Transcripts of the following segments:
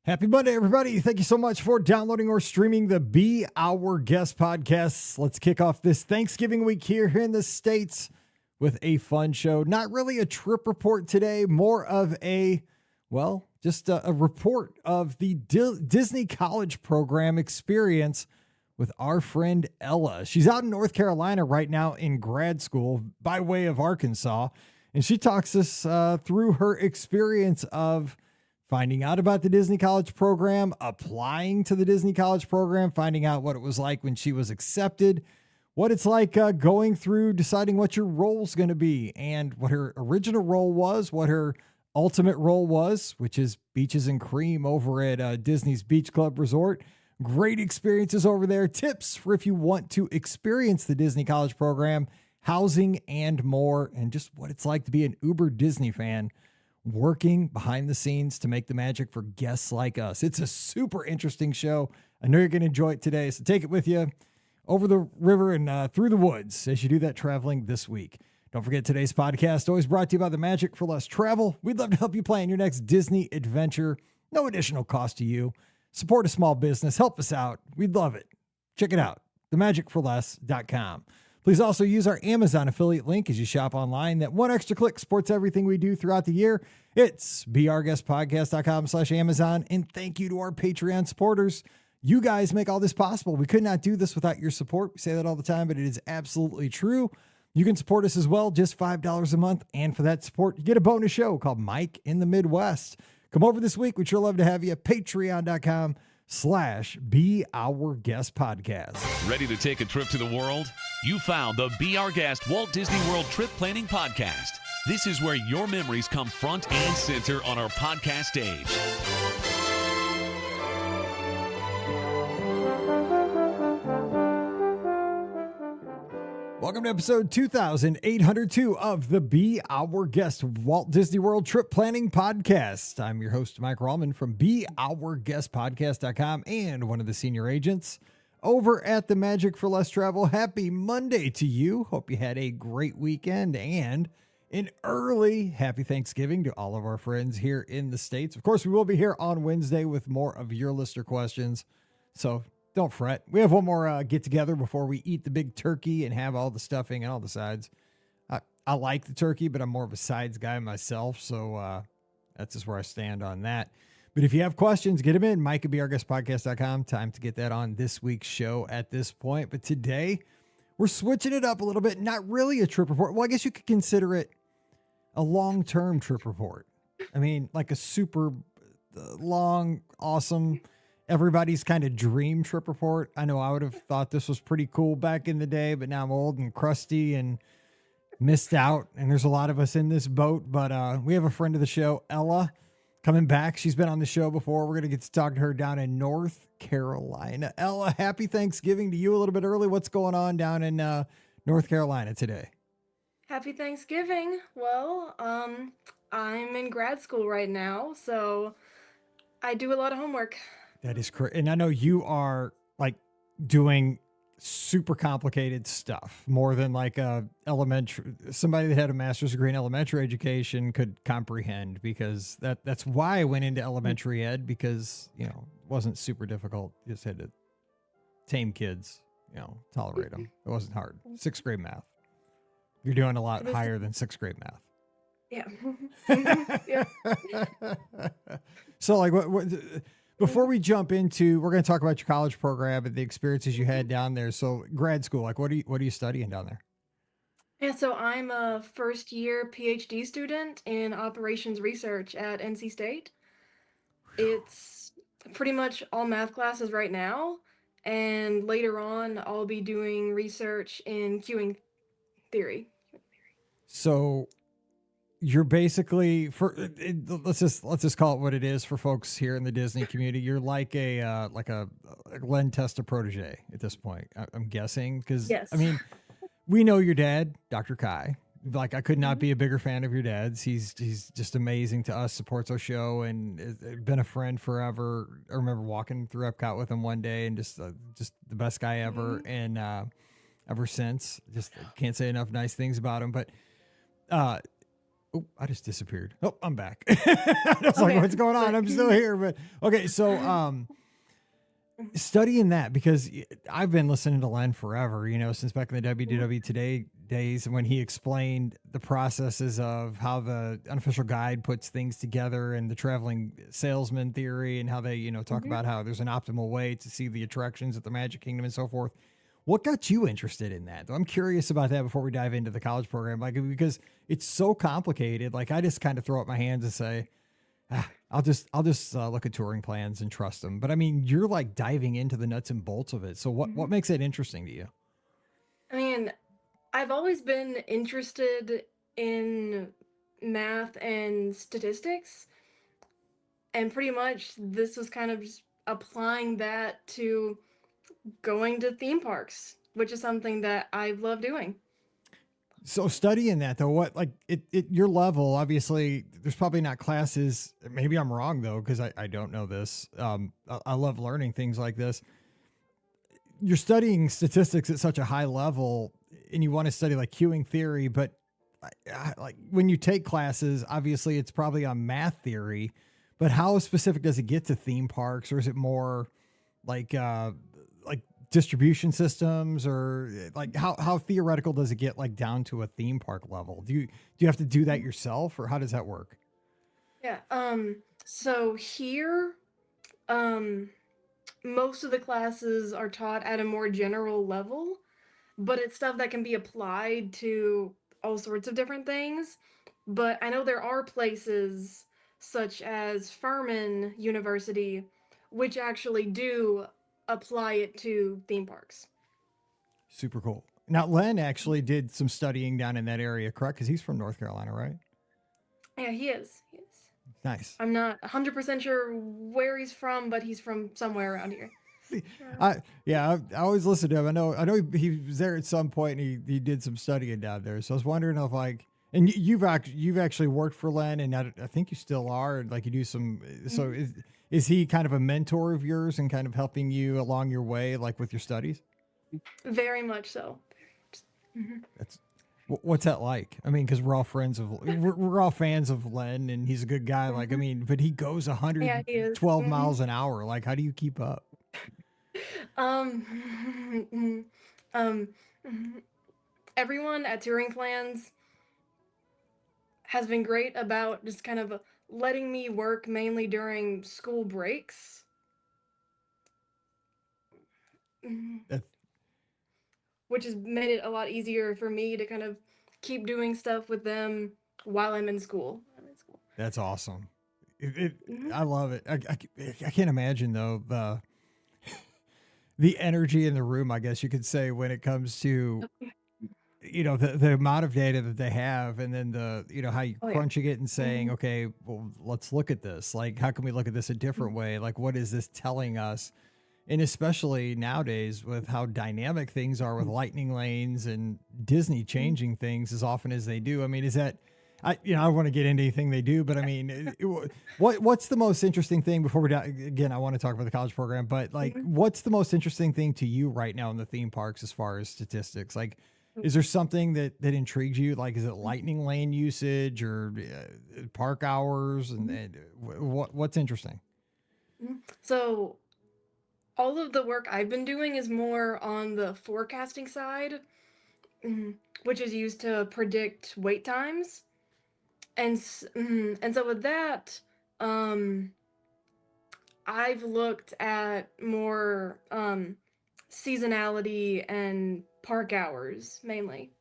Happy Monday, everybody. Thank you so much for downloading or streaming the Be Our Guest podcast. Let's kick off this Thanksgiving week here in the States with a fun show. Not really a trip report today, more of just a report of the Disney College Program experience with our friend Ella. She's out in North Carolina right now in grad school by way of Arkansas, and she talks us through her experience of finding out about the Disney College Program, applying to the Disney College Program, finding out what it was like when she was accepted, what it's like going through deciding what your role's going to be, and what her original role was, what her ultimate role was, which is Beaches and Cream over at Disney's Beach Club Resort. Great experiences over there. Tips for if you want to experience the Disney College Program, housing, and more, and just what it's like to be an uber Disney fan working behind the scenes to make the magic for guests like us. It's a super interesting show. I know you're going to enjoy it today, so take it with you over the river and through the woods as you do that traveling this week. Don't forget today's podcast, always brought to you by the Magic for Less Travel. We'd love to help you plan your next Disney adventure. No additional cost to you. Support a small business. Help us out. We'd love it. Check it out, themagicforless.com. Please also use our Amazon affiliate link as you shop online. That one extra click supports everything we do throughout the year. It's beourguestpodcast.com/Amazon. And thank you to our Patreon supporters. You guys make all this possible. We could not do this without your support. We say that all the time, but it is absolutely true. You can support us as well, just $5 a month. And for that support, you get a bonus show called Mike in the Midwest. Come over this week. We'd sure love to have you. Patreon.com/Be Our Guest Podcast. Ready to take a trip to the world? You found the Be Our Guest Walt Disney World Trip Planning Podcast. This is where your memories come front and center on our podcast stage. Welcome to episode 2802 of the Be Our Guest Walt Disney World Trip Planning Podcast. I'm your host, Mike Rallman from BeOurGuestPodcast.com and one of the senior agents over at the Magic for Less Travel. Happy Monday to you. Hope you had a great weekend and an early happy Thanksgiving to all of our friends here in the States. Of course, we will be here on Wednesday with more of your listener questions. So don't fret. We have one more get together before we eat the big turkey and have all the stuffing and all the sides. I like the turkey, but I'm more of a sides guy myself. So that's just where I stand on that. But if you have questions, get them in. Mike at beourguestpodcast.com. Time to get that on this week's show at this point. But today we're switching it up a little bit. Not really a trip report. Well, I guess you could consider it a long-term trip report. I mean, like a super long, awesome, everybody's kind of dream trip report. I know I would have thought this was pretty cool back in the day, but now I'm old and crusty and missed out. And there's a lot of us in this boat, but we have a friend of the show, Ella, coming back. She's been on the show before. We're going to get to talk to her down in North Carolina. Ella, happy Thanksgiving to you a little bit early. What's going on down in North Carolina today? Happy Thanksgiving. Well, I'm in grad school right now, so I do a lot of homework. That is correct. And I know you are like doing super complicated stuff, more than like somebody that had a master's degree in elementary education could comprehend, because that's why I went into elementary ed, because, it wasn't super difficult. You just had to tame kids, tolerate them. It wasn't hard. 6th grade math. You're doing a lot higher than 6th grade math. Yeah. Yeah. So like what before we jump into, we're going to talk about your college program and the experiences you had down there. So grad school, like what are you studying down there? Yeah, so I'm a first-year PhD student in operations research at NC State. It's pretty much all math classes right now, and later on I'll be doing research in queuing theory. So you're basically, let's just call it what it is for folks here in the Disney community. You're like a Len Testa protege at this point, I'm guessing, because Yes. I mean, we know your dad, Dr. Kai. Like, I could not be a bigger fan of your dad's. He's just amazing to us, supports our show, and has been a friend forever. I remember walking through Epcot with him one day, and just the best guy ever. And ever since, just can't say enough nice things about him. But Oh, I just disappeared. Oh, I'm back. I was like, Okay. what's going on? I'm still here. But okay, so studying that, because I've been listening to Len forever, since back in the WDW Today days, when he explained the processes of how the unofficial guide puts things together and the traveling salesman theory, and how they, talk Mhm. about how there's an optimal way to see the attractions at the Magic Kingdom and so forth. What got you interested in that? I'm curious about that before we dive into the college program, like, because it's so complicated. Like, I just kind of throw up my hands and say, I'll just look at touring plans and trust them. But I mean, you're like diving into the nuts and bolts of it. So what Mhm. makes it interesting to you? I mean, I've always been interested in math and statistics, and pretty much this was kind of just applying that to going to theme parks, which is something that I love doing. So studying that though, what like your level, obviously there's probably not classes. Maybe I'm wrong though, because I don't know this. I love learning things like this. You're studying statistics at such a high level and you want to study like queuing theory, but like when you take classes, obviously it's probably on math theory, but how specific does it get to theme parks, or is it more like distribution systems, or like how theoretical does it get like down to a theme park level? Do you have to do that yourself, or how does that work? Yeah. So here, um, most of the classes are taught at a more general level, but it's stuff that can be applied to all sorts of different things. But I know there are places such as Furman University, which actually do apply it to theme parks. Super cool. Now Len actually did some studying down in that area, correct? Because he's from North Carolina, right? Yeah, he is. He is. Nice. I'm not 100% sure where he's from, but he's from somewhere around here. Sure. I always listen to him. I know he was there at some point and he did some studying down there. So I was wondering if like, and you've actually worked for Len, and I think you still are, and like you do some. So Mhm. is he kind of a mentor of yours and kind of helping you along your way, like with your studies? Very much so. Mhm. That's what's that like? I mean, because we're all friends of, we're all fans of Len, and he's a good guy. Like, I Mhm. mean, but he goes Yeah, he is. 112 miles an hour. Like, how do you keep up? Um, um, everyone at Touring Plans has been great about just kind of letting me work mainly during school breaks, mhm, That which has made it a lot easier for me to kind of keep doing stuff with them while I'm in school. that's awesome. It Mhm. I love it. I can't imagine though the energy in the room, I guess you could say, when it comes to the amount of data that they have, and then the how you Oh yeah. crunching it and saying, Mhm. okay, well, let's look at this. Like, how can we look at this a different way? Like, what is this telling us? And especially nowadays with how dynamic things are with lightning lanes and Disney Mhm. changing things as often as they do. I mean, is that I don't want to get into anything they do, but I mean, what's the most interesting thing before again, I want to talk about the college program, but like, Mhm. what's the most interesting thing to you right now in the theme parks as far as statistics? Like, is there something that intrigues you? Like, is it lightning lane usage, or park hours, and what's interesting? Mhm. So all of the work I've been doing is more on the forecasting side, which is used to predict wait times. And so with that, um, I've looked at more seasonality and park hours mainly.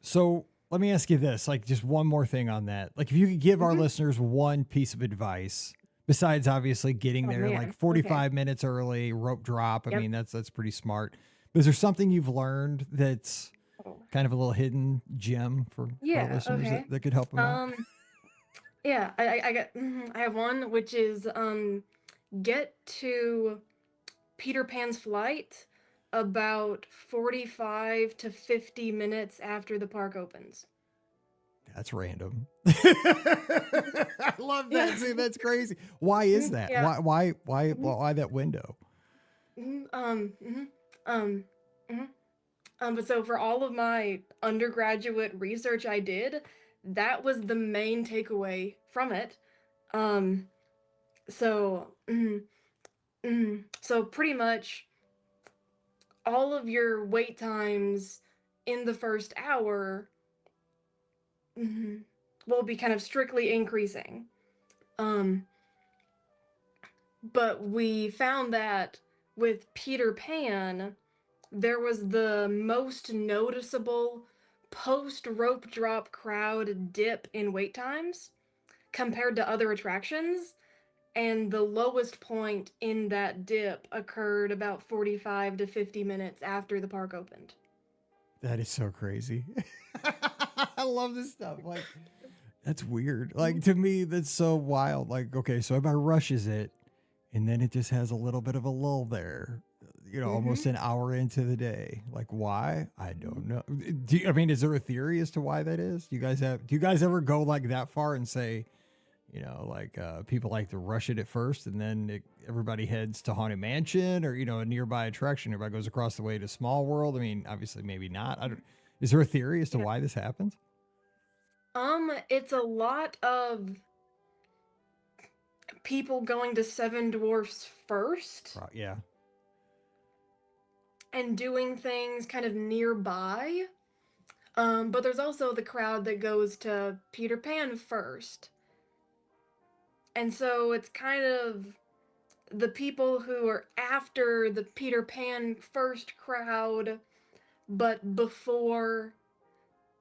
So let me ask you this, like just one more thing on that. Like if you could give our Mhm. listeners one piece of advice, besides obviously getting Oh there like man. Okay. 45 minutes early, rope drop. I Yep. mean, that's pretty smart. But is there something you've learned that's Oh. kind of a little hidden gem for our Yeah. listeners Okay. that could help them out? Um. Yeah. I have one which is get to Peter Pan's flight about 45 to 50 minutes after the park opens. That's random. I love Yeah. that. See, that's crazy. Why is that? Yeah. Why that window? Mhm, mhm, um, mhm. But so for all of my undergraduate research I did, that was the main takeaway from it. Um, so, so pretty much all of your wait times in the first hour will be kind of strictly increasing. Um, but we found that with Peter Pan, there was the most noticeable post rope drop crowd dip in wait times compared to other attractions. And the lowest point in that dip occurred about 45 to 50 minutes after the park opened. That is so crazy. I love this stuff. Like, that's weird. Like, to me, that's so wild. Like, okay, so everybody rushes it, and then it just has a little bit of a lull there, almost an hour into the day. Like, why? I don't know. Is there a theory as to why that is? Do you guys ever go like that far and say, people like to rush it at first, and then everybody heads to Haunted Mansion or, a nearby attraction. Everybody goes across the way to Small World. I mean, obviously, maybe not. Is there a theory as to why this happens? It's a lot of people going to Seven Dwarfs first. Yeah. And doing things kind of nearby. But there's also the crowd that goes to Peter Pan first. And so it's kind of the people who are after the Peter Pan first crowd, but before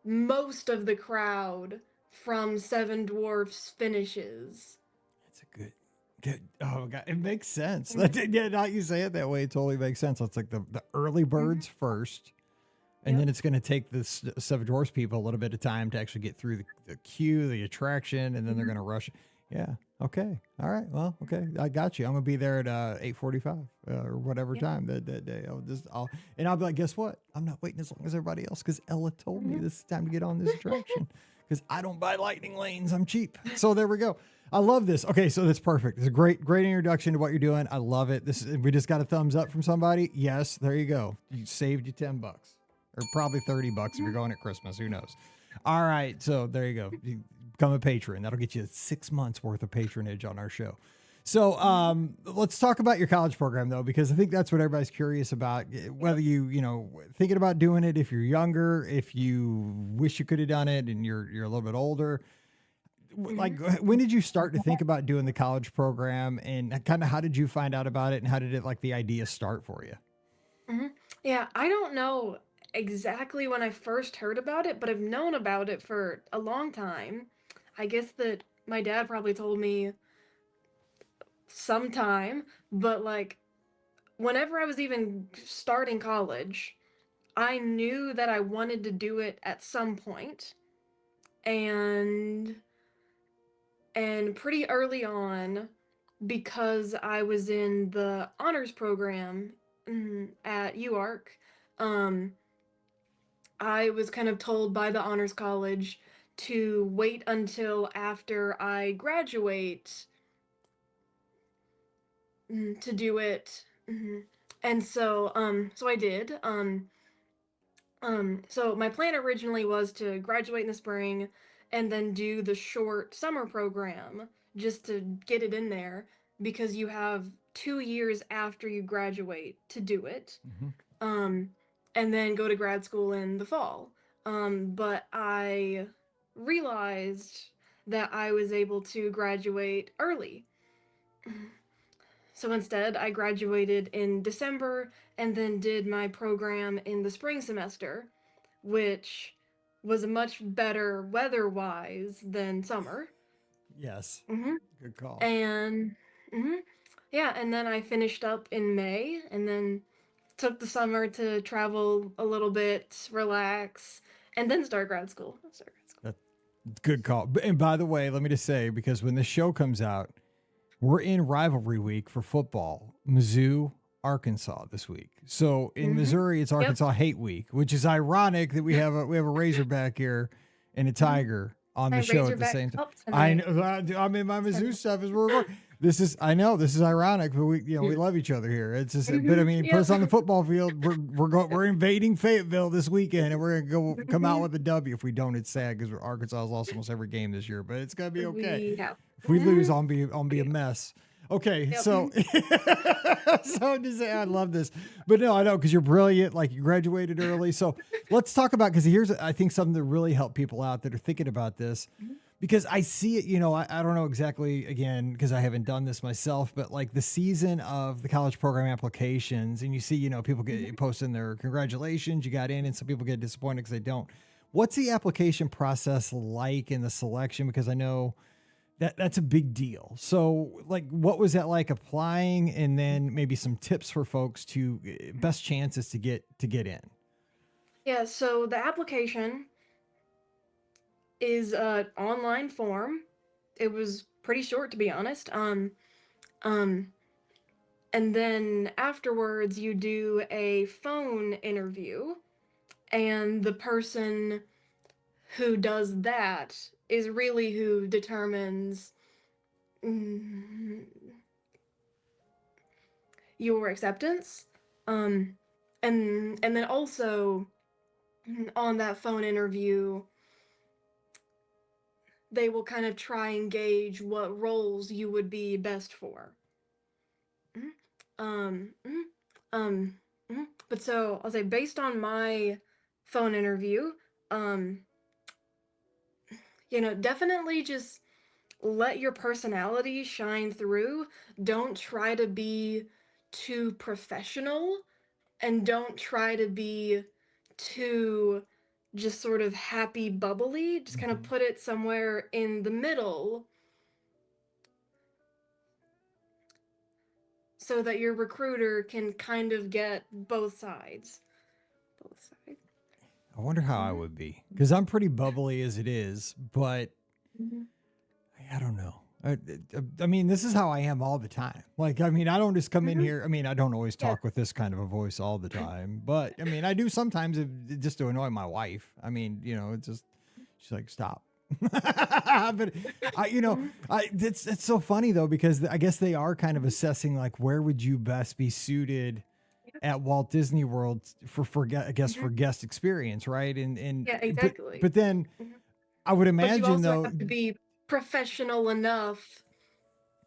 most of the crowd from Seven Dwarfs finishes. That's a good. Oh God, it makes sense. Yeah, now you say it that way, it totally makes sense. It's like the early birds first, and then it's going to take the Seven Dwarfs people a little bit of time to actually get through the queue, the attraction, and then they're going to rush. Yeah. Okay. All right. Well, okay. I got you. I'm going to be there at 8:45 or whatever time that day. I'll be like, guess what? I'm not waiting as long as everybody else because Ella told me this is time to get on this attraction because I don't buy lightning lanes. I'm cheap. So there we go. I love this. Okay. So that's perfect. It's a great introduction to what you're doing. I love it. We just got a thumbs up from somebody. Yes. There you go. You saved you $10 or probably $30 if you're going at Christmas. Who knows? All right. So there you go. You become a patron. That'll get you 6 months worth of patronage on our show. So let's talk about your college program, though, because I think that's what everybody's curious about, whether thinking about doing it, if you're younger, if you wish you could have done it and you're a little bit older. Like, when did you start to think about doing the college program, and kind of how did you find out about it, and how did the idea start for you? Yeah, I don't know exactly when I first heard about it, but I've known about it for a long time. I guess that my dad probably told me sometime, but like whenever I was even starting college, I knew that I wanted to do it at some point. And pretty early on, because I was in the honors program at UARC, I was kind of told by the honors college to wait until after I graduate to do it. And so I did. So my plan originally was to graduate in the spring and then do the short summer program just to get it in there because you have 2 years after you graduate to do it. And then go to grad school in the fall. But I realized that I was able to graduate early. So instead, I graduated in December and then did my program in the spring semester, which was much better weather-wise than summer. Yes. Good call. And yeah, and then I finished up in May and then took the summer to travel a little bit, relax, and then start grad school. Good call. And by the way, let me just say, because when this show comes out, we're in rivalry week for football, Mizzou, Arkansas this week. So in Missouri, it's Arkansas Hate Week, which is ironic that we have a Razorback here and a Tiger on the show at the same time. I know. I'm in my Mizzou stuff as we're going. I know this is ironic, but we love each other here. It's just, but I mean, put us on the football field. We're invading Fayetteville this weekend, and we're gonna come out with a W. If we don't, it's sad because Arkansas has lost almost every game this year, but it's gonna be okay. If we lose, I'll be a mess. Okay, so I love this, but no, I know because you're brilliant. Like you graduated early, so let's talk about because here's I think something that really help people out that are thinking about this. Because I see it, I don't know exactly, again, because I haven't done this myself, but like the season of the college program applications, and you see, people get posting their congratulations, you got in, and some people get disappointed because they don't. What's the application process like in the selection? Because I know that's a big deal. So, like, what was that like applying, and then maybe some tips for folks to best chances to get in? Yeah, so the application is an online form. It was pretty short, to be honest. And then afterwards you do a phone interview, and the person who does that is really who determines your acceptance. And then also on that phone interview, they will kind of try and gauge what roles you would be best for. But so I'll say based on my phone interview, definitely just let your personality shine through. Don't try to be too professional, and don't try to be too just sort of happy bubbly. Just kind of put it somewhere in the middle so that your recruiter can kind of get both sides. I wonder how I would be, because I'm pretty bubbly as it is, but I don't know. I mean, this is how I am all the time. Like, I mean, I don't just come in here. I mean, I don't always talk with this kind of a voice all the time, but I mean, I do sometimes just to annoy my wife. I mean, it's just, she's like, stop. But it's so funny though, because I guess they are kind of assessing like, where would you best be suited at Walt Disney World for guest experience, right? And yeah, exactly. But then I would imagine but you also though have to be professional enough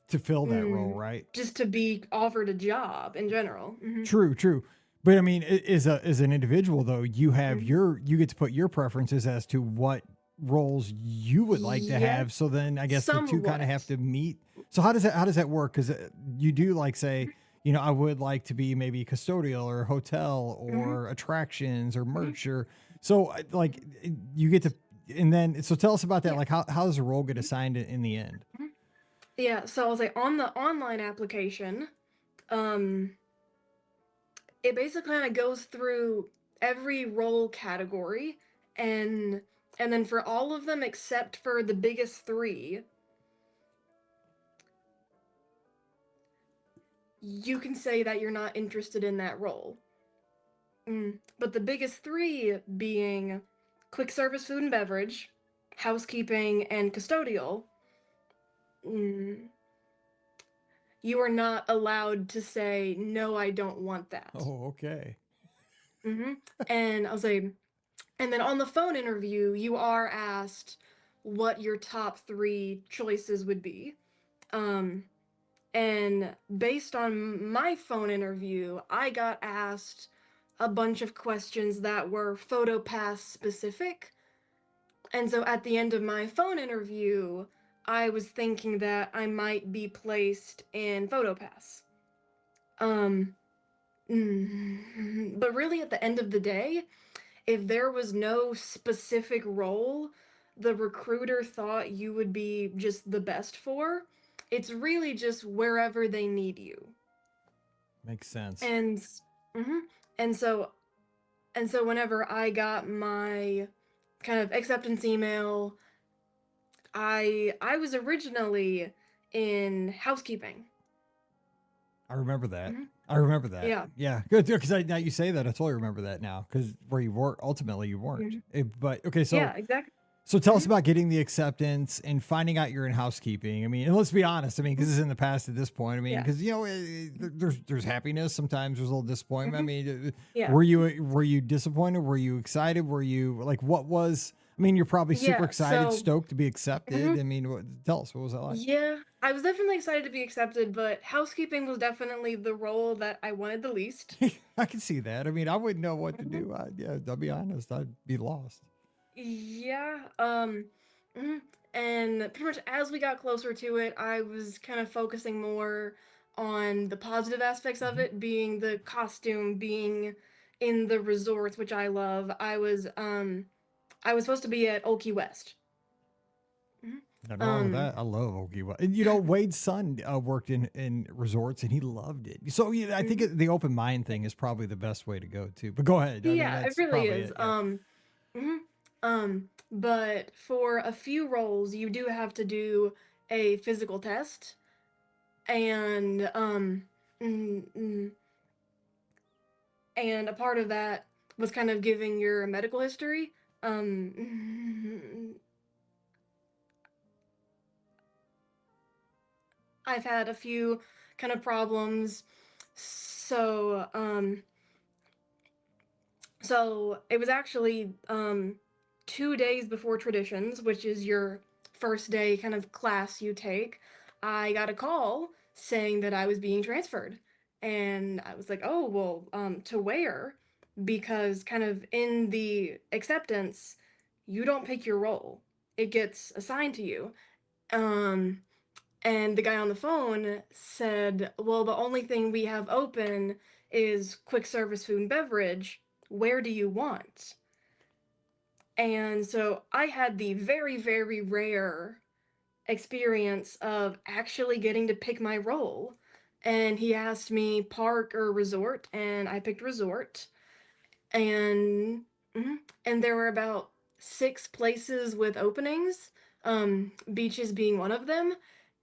to fill that role, right? Just to be offered a job in general. True. But I mean, as an individual though, you have you get to put your preferences as to what roles you would like to have. So then I guess the two kind of have to meet. So how does that work? Because you do like say, I would like to be maybe custodial or hotel or attractions or merch or so like you get to, and then, so tell us about that. Like how does a role get assigned in the end? Yeah. So I'll say on the online application, it basically kind of goes through every role category, and then for all of them except for the biggest three, you can say that you're not interested in that role. But the biggest three being quick service food and beverage, housekeeping, and custodial, you are not allowed to say, no, I don't want that. Oh, okay. And I'll say, and then on the phone interview, you are asked what your top three choices would be. And based on my phone interview, I got asked a bunch of questions that were PhotoPass specific. And so at the end of my phone interview, I was thinking that I might be placed in PhotoPass. But really at the end of the day, if there was no specific role the recruiter thought you would be just the best for, it's really just wherever they need you. Makes sense. And so whenever I got my kind of acceptance email, I was originally in housekeeping. I remember that. I remember that. Yeah. Good. Because now you say that, I totally remember that now. Because where you were, ultimately you weren't. But okay, so yeah, exactly. So tell us about getting the acceptance and finding out you're in housekeeping. I mean, and let's be honest. I mean, because it's in the past at this point. I mean, Yeah. because there's happiness. Sometimes there's a little disappointment. I mean, Yeah. were you disappointed? Were you excited? Were you like, what was? I mean, you're probably super Yeah, excited, so stoked to be accepted. mhm. I mean, tell us, what was that like? Yeah, I was definitely excited to be accepted, but housekeeping was definitely the role that I wanted the least. I can see that. I mean, I wouldn't know what to Mhm. do. Yeah, I'll be honest. I'd be lost. Yeah, mhm. And pretty much as we got closer to it, I was kind of focusing more on the positive aspects of Mhm. it, being the costume, being in the resorts, which I love. I was supposed to be at Old Key West. Mhm. Nothing wrong with Um, that. I love Okie. And Wade's son worked in resorts and he loved it. So yeah, I think mhm. the open mind thing is probably the best way to go too. But go ahead. I mean, Yeah, it that's really probably is. it. Yeah. Mhm. But for a few roles, you do have to do a physical test, and mm, mm, and a part of that was kind of giving your medical history. I've had a few kind of problems, so so it was actually 2 days before traditions, which is your first day kind of class you take. I got a call saying that I was being transferred. And I was like, oh, well, to where? Because kind of in the acceptance, you don't pick your role, it gets assigned to you. Um, and the guy on the phone said, well, the only thing we have open is quick service food and beverage. Where do you want? And so I had the very, very rare experience of actually getting to pick my role. And he asked me park or resort, and I picked resort. And mhm, and there were about 6 places with openings, beaches being one of them.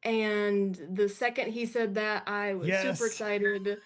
And the second he said that, I was super Yes. excited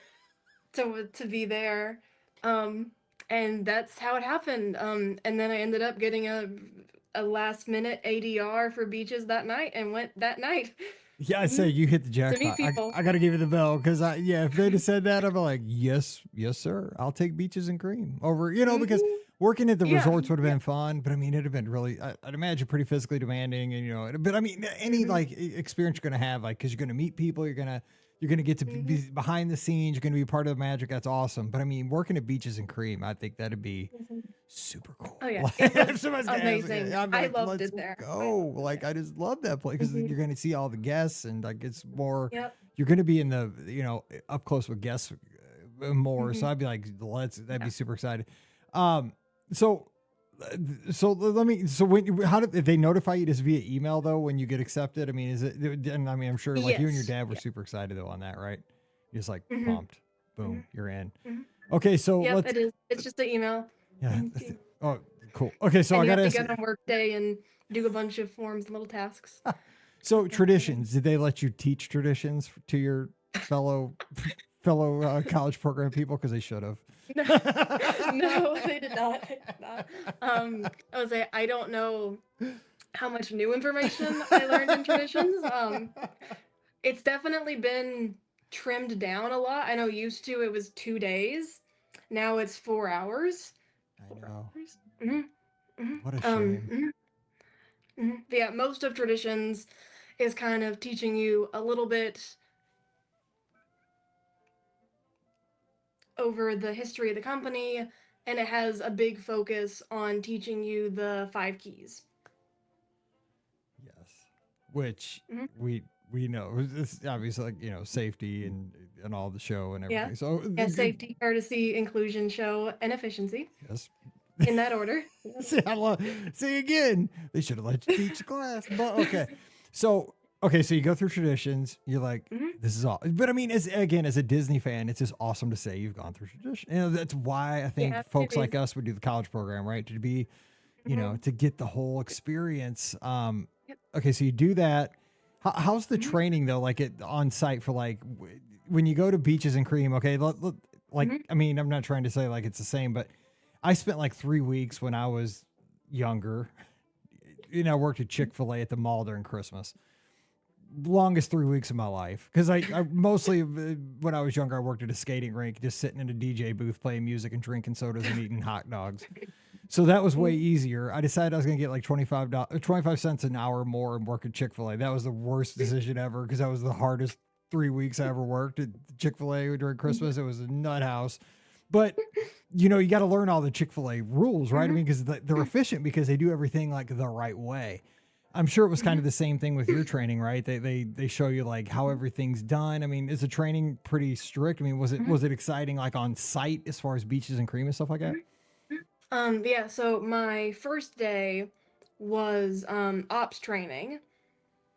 to be there. Um, and that's how it happened. And then I ended up getting a last minute ADR for beaches that night and went that night. Yeah, I say Mhm. you hit the To meet jackpot. people. I got to give you the bell because if they'd have said that, I'd be like, yes, yes, sir. I'll take beaches and cream over, because Mhm. working at the Yeah. resorts would have Yeah. been fun, but I mean, it'd have been really, I'd imagine pretty physically demanding and, but I mean, any Mhm. like experience you're going to have, like, cause you're going to meet people, you're going to get to be Mhm. behind the scenes. You're going to be part of the magic. That's awesome. But I mean, working at beaches and cream, I think that'd be Mhm. super cool. Oh yeah, Like, it if was somebody's gonna ask me, amazing. I'm I like, loved let's it there. I go. loved it Like, there. I just love that place because Mhm. you're going to see all the guests and like it's more, Yep. you're going to be in the, up close with guests more. So Mhm. I'd be like, that'd be Yeah. super excited. Um, so, so let me, so how did they notify you just via email though, when you get accepted? I mean, is it, and I mean, I'm sure like you and your Yes. dad were Yeah. super excited though on that, right? You're just like Mhm. pumped. Boom, Mhm. you're in. Mhm. Okay. So Yep. let's, It is. It's just an email. yeah. Mhm. Oh, cool. Okay. So And I you got have to to ask. get on work day and do a bunch of forms and little tasks. So Yeah. traditions, did they let you teach traditions to your fellow college program people? Because they should have. No, no, they did not. They did not. I would say I don't know how much new information I learned in traditions. It's definitely been trimmed down a lot. I know used to it was 2 days. Now it's 4 hours. I Four know. hours. Mm-hmm. What a Mm-hmm. shame. But yeah, most of traditions is kind of teaching you a little bit over the history of the company, and it has a big focus on teaching you the 5 keys. Yes. Which Mhm. we know it's obviously like, safety and all the show and Yeah. everything. So Yeah, safety, courtesy, inclusion, show, and efficiency yes. in that order. See, see again. They should have let you teach the class. But okay. So you go through traditions. You're like, Mhm. this is all. But I mean, as a Disney fan, it's just awesome to say you've gone through tradition. That's why I think Yeah, it folks like is. us would do the college program, right? To be, Mhm. to get the whole experience. Yep. Okay, so you do that. How's the Mhm. training though? Like it on site for like when you go to Beaches and Cream. Okay, like Mhm. I mean, I'm not trying to say like it's the same, but I spent like 3 weeks when I was younger I worked at Chick-fil-A at the mall during Christmas. Longest 3 weeks of my life. Because I mostly, when I was younger, I worked at a skating rink, just sitting in a DJ booth playing music and drinking sodas and eating hot dogs. So that was way easier. I decided I was going to get like 25 cents an hour more and work at Chick-fil-A. That was the worst decision ever because that was the hardest 3 weeks I ever worked at Chick-fil-A during Christmas. It was a nut house. But, you got to learn all the Chick-fil-A rules, right? I mean, because they're efficient because they do everything like the right way. I'm sure it was kind of the same thing with your training, right? They show you like how everything's done. I mean, is the training pretty strict? I mean, was it exciting like on site as far as beaches and cream and stuff like that? Yeah, so my first day was ops training,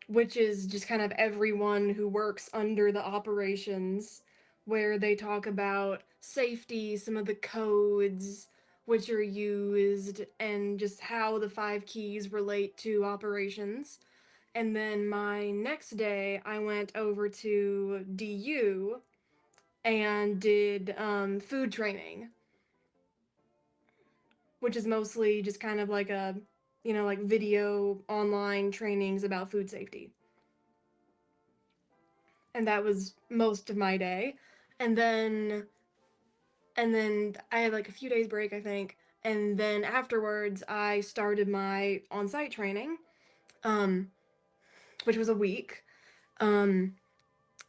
which is just kind of everyone who works under the operations, where they talk about safety, some of the codes which are used, and just how the 5 keys relate to operations. And then my next day, I went over to DU and did food training, which is mostly just kind of like like video online trainings about food safety. And that was most of my day. And then I had like a few days break, I think. And then afterwards, I started my on-site training, um, which was a week.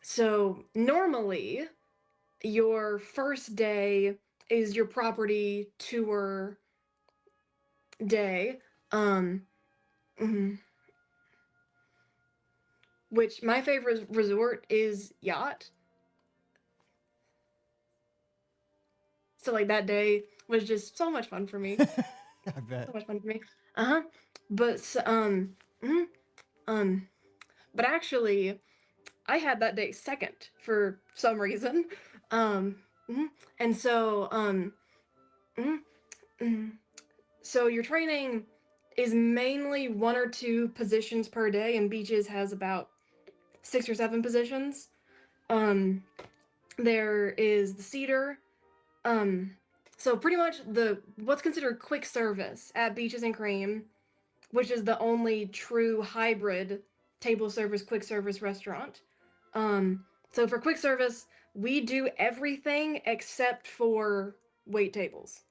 So normally, your first day is your property tour day, um, mhm, which my favorite resort is Yacht. So like that day was just so much fun for me. I bet. So much fun for me. Uh-huh. But mhm, um, but actually, I had that day second for some reason. Um, mhm. And so mhm, mhm. So your training is mainly 1 or 2 positions per day, and beaches has about 6 or 7 positions. Um, there is the cedar. Um, so pretty much what's considered quick service at Beaches and Cream, which is the only true hybrid table service quick service restaurant. So for quick service, we do everything except for wait tables.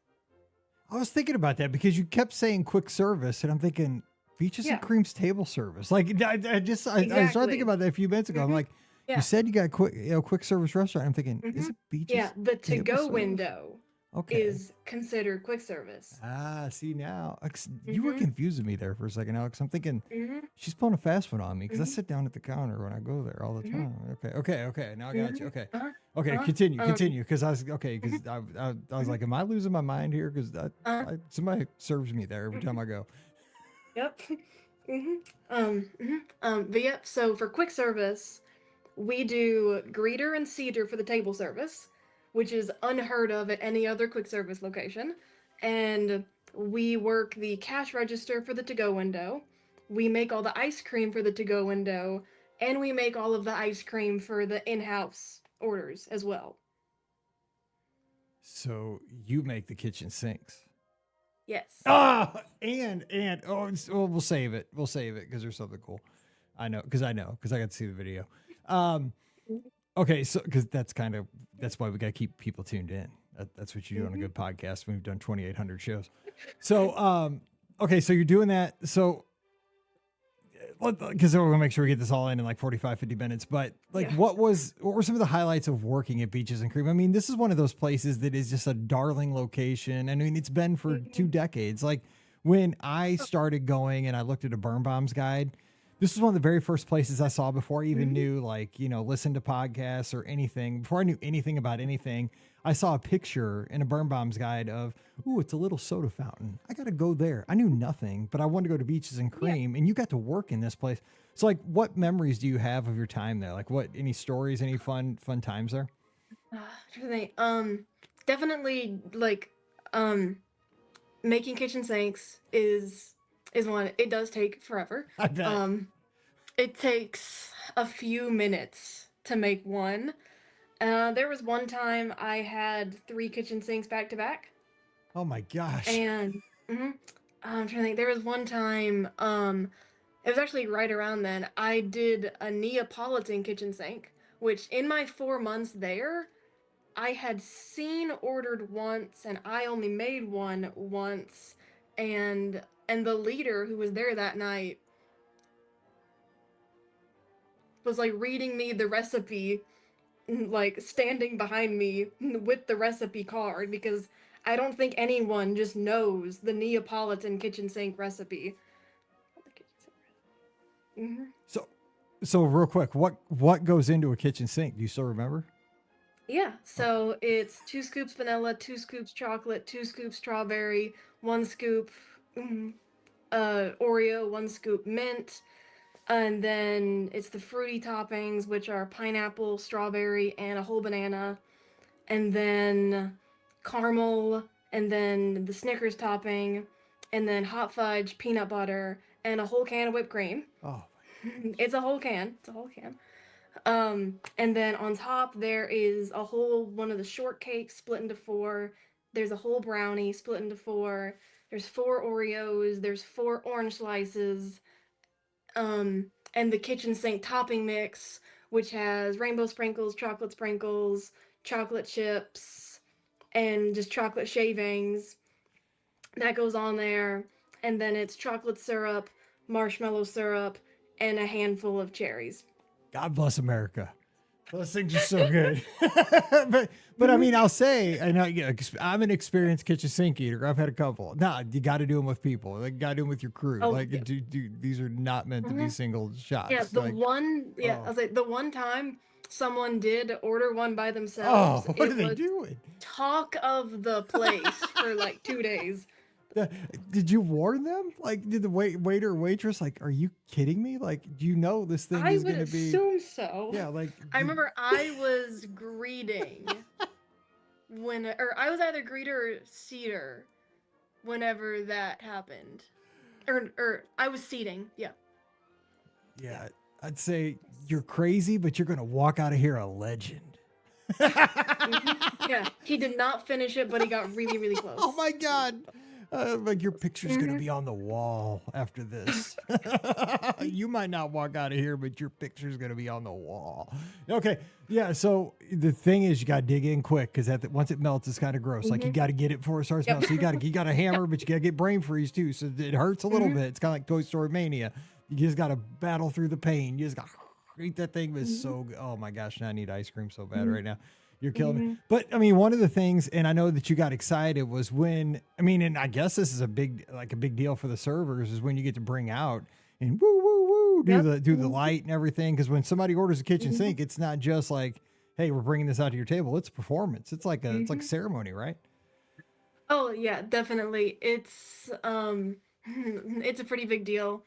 I was thinking about that because you kept saying quick service, and I'm thinking Beaches and Yeah, Cream's table service. Like I started thinking exactly. about that a few minutes ago. I'm hmm like, you Yeah. said you got quick service restaurant. I'm thinking, is hmm it Beaches Yeah, the table to-go service? window Okay. is considered quick service. See now, you were hmm confusing me there for a second, Alex. I'm thinking hmm she's pulling a fast one on me because I hmm sit down at the counter when I go there all the hmm time. Okay. Now I got you. hmm Okay, Uh-huh. okay. Uh-huh. Continue. Because I was Mhm, because I was mhm, like, am I losing my mind here? Because uh, somebody serves me there every mhm, time I go. yep. But yep, so for quick service, we do greeter and seater for the table service, which is unheard of at any other quick service location. And we work the cash register for the to-go window. We make all the ice cream for the to-go window, and we make all of the ice cream for the in-house orders as well. So you make the kitchen sinks. Yes. And we'll save it. We'll save it because there's something cool. I know because I got to see the video. Um, okay, so because that's why we got to keep people tuned in. That's what you do on a Mhm. good podcast. We've done 2,800 shows. So okay, so you're doing that. So because we're gonna make sure we get this all in like 45, 50 minutes. But like, Yeah. what were some of the highlights of working at Beaches and Cream? I mean, this is one of those places that is just a darling location. I mean, it's been for 2 decades. Like when I started going and I looked at a burn bombs guide, this was one of the very first places I saw before I even knew, like, listen to podcasts or anything. Before I knew anything about anything, I saw a picture in a burn bombs guide of, ooh, it's a little soda fountain. I got to go there. I knew nothing, but I wanted to go to Beaches and Yeah. Cream, and you got to work in this place. So, like, what memories do you have of your time there? Like, any stories, any fun times there? Trying to think. Definitely like um making kitchen sinks is one. It does take forever. I bet. It takes a few minutes to make one. There was one time I had 3 kitchen sinks back to back, Oh my gosh. and mhm, I'm trying to think. There was one time, it was actually right around then. I did a Neapolitan kitchen sink, which in my 4 months there, I had seen ordered once, and I only made one once, and the leader who was there that night was like reading me the recipe, like standing behind me with the recipe card because I don't think anyone just knows the Neapolitan kitchen sink recipe. Hmm. So, so real quick, what goes into a kitchen sink? Do you still remember? Yeah, so it's 2 scoops vanilla, 2 scoops chocolate, 2 scoops strawberry, 1 scoop mm, Oreo, 1 scoop mint, and then it's the fruity toppings, which are pineapple, strawberry, and a whole banana, and then caramel, and then the Snickers topping, and then hot fudge, peanut butter, and a whole can of whipped cream. Oh, It's a whole can. It's a whole can. And then on top there is a whole one of the shortcakes split into four. There's a whole brownie split into four. There's 4 Oreos. There's 4 orange slices. And the kitchen sink topping mix, which has rainbow sprinkles, chocolate chips, and just chocolate shavings. That goes on there. And then it's chocolate syrup, marshmallow syrup, and a handful of cherries. God bless America. Those things are so good. but I mean, I'll say, I know, I'm an experienced kitchen sink eater. I've had a couple. Nah, you got to do them with people. Like, you got to do them with your crew. Oh, Like, yeah. these are not meant to be single Yeah, shots. the Like, one, yeah, I oh, was like, the one time someone did order one by oh, themselves, what are it they was doing? talk of the place for like 2 days. The- Did you warn them? Like, did the waiter or waitress, like, are you kidding me? Like, do you know this thing I is would going to be, assume so. yeah, like, I remember I was greeting or I was either greeter or seater whenever that happened. Or I was seating, yeah. Yeah. yeah, I'd say you're crazy, but you're going to walk out of here a legend. Yeah, he did not finish it, but he got really, really close. Oh my God. Like your picture's going to Mhm. be on the wall after this. You might not walk out of here, but your picture's going to be on the wall. Okay. Yeah. So the thing is, you got to dig in quick because once it melts, it's kind of gross. Like you got to get it before it starts Yep. melting. So you got to hammer, but you got to get brain freeze too. So it hurts a little bit. It's kind of like Toy Story Mania. You just got to battle through the pain. You just got to eat that thing. Was so good. Oh my gosh. Now I need ice cream so bad right now. You're killing me. But I mean, one of the things, and I know that you got excited, was when, I mean, and I guess this is a big deal for the servers, is when you get to bring out and woo woo woo do the light and everything. Because when somebody orders a kitchen sink, it's not just like, hey, we're bringing this out to your table. It's a performance. It's like a ceremony, right? Oh yeah, definitely. It's it's a pretty big deal.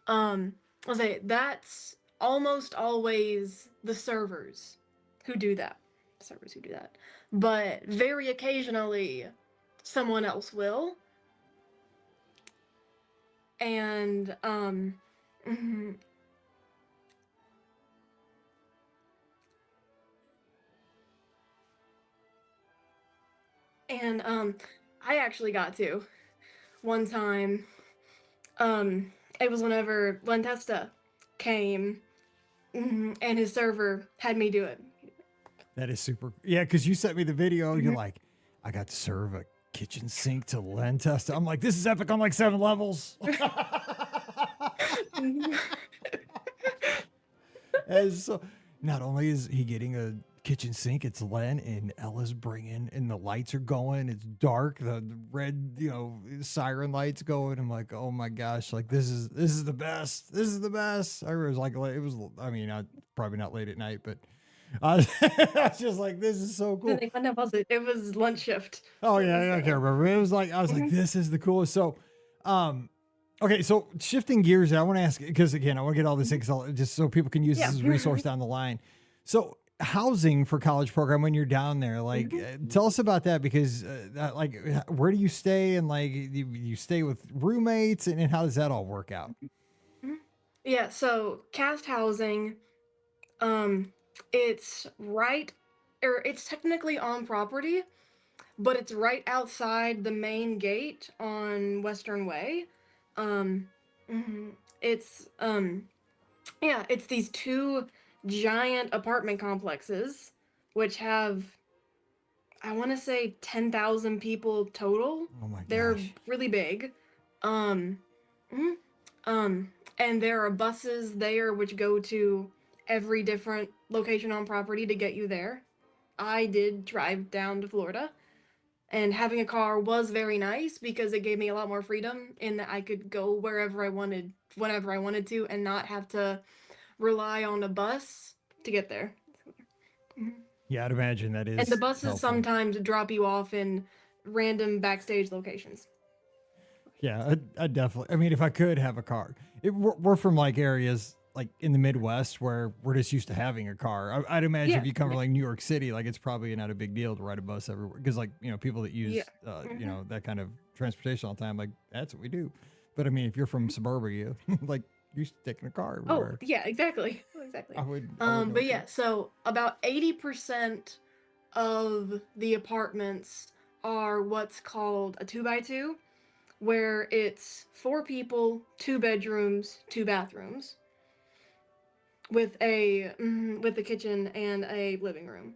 I'll say that's almost always the servers who do that. Servers who do that. But very occasionally someone else will. And mhm. and I actually got to one time. It was whenever Lentesta came, and his server had me do it. That is super. Yeah, because you sent me the video. You're like, I got to serve a kitchen sink to Len Testa. I'm like, this is epic on like 7 levels. As so, not only is he getting a kitchen sink, it's Len and Ella's bringing, and the lights are going. It's dark. The red, siren lights going. I'm like, oh my gosh, like this is the best. This is the best. I was like, it was. I mean, probably not late at night, but I was just like, this is so cool. When was it? It was lunch shift. Oh yeah, I can't remember. It was like I was like, this is the coolest. So, okay, so shifting gears, I want to ask because again, I want to get all this things just so people can use this as a resource down the line. So, housing for college program when you're down there, like, tell us about that because, like, where do you stay and like you stay with roommates and how does that all work out? Yeah, so cast housing, it's right, or it's technically on property, but it's right outside the main gate on Western Way. Um, mhm. It's yeah, it's these two giant apartment complexes, which have, I want to say, 10,000 people total. Oh my They're gosh. really big. Um, mhm. And there are buses there which go to every different location on property to get you there. I did drive down to Florida, and having a car was very nice because it gave me a lot more freedom in that I could go wherever I wanted, whenever I wanted to, and not have to rely on a bus to get there. Mhm. Yeah, I'd imagine that And the is buses helpful. sometimes drop you off in random backstage locations. Yeah, I definitely. I mean, if I could have a car, we're from like areas like in the Midwest where we're just used to having a car. I'd imagine Yeah. if you come from like New York City, like it's probably not a big deal to ride a bus everywhere because like people that use Yeah. you know that kind of transportation all the time, like that's what we do. But I mean, if you're from suburbia, like you're used to taking a car Oh, everywhere. yeah, exactly. Exactly. I would know But yeah, so about 80% of the apartments are what's called a 2x2, where it's 4 people, 2 bedrooms, 2 bathrooms, with a kitchen and a living room.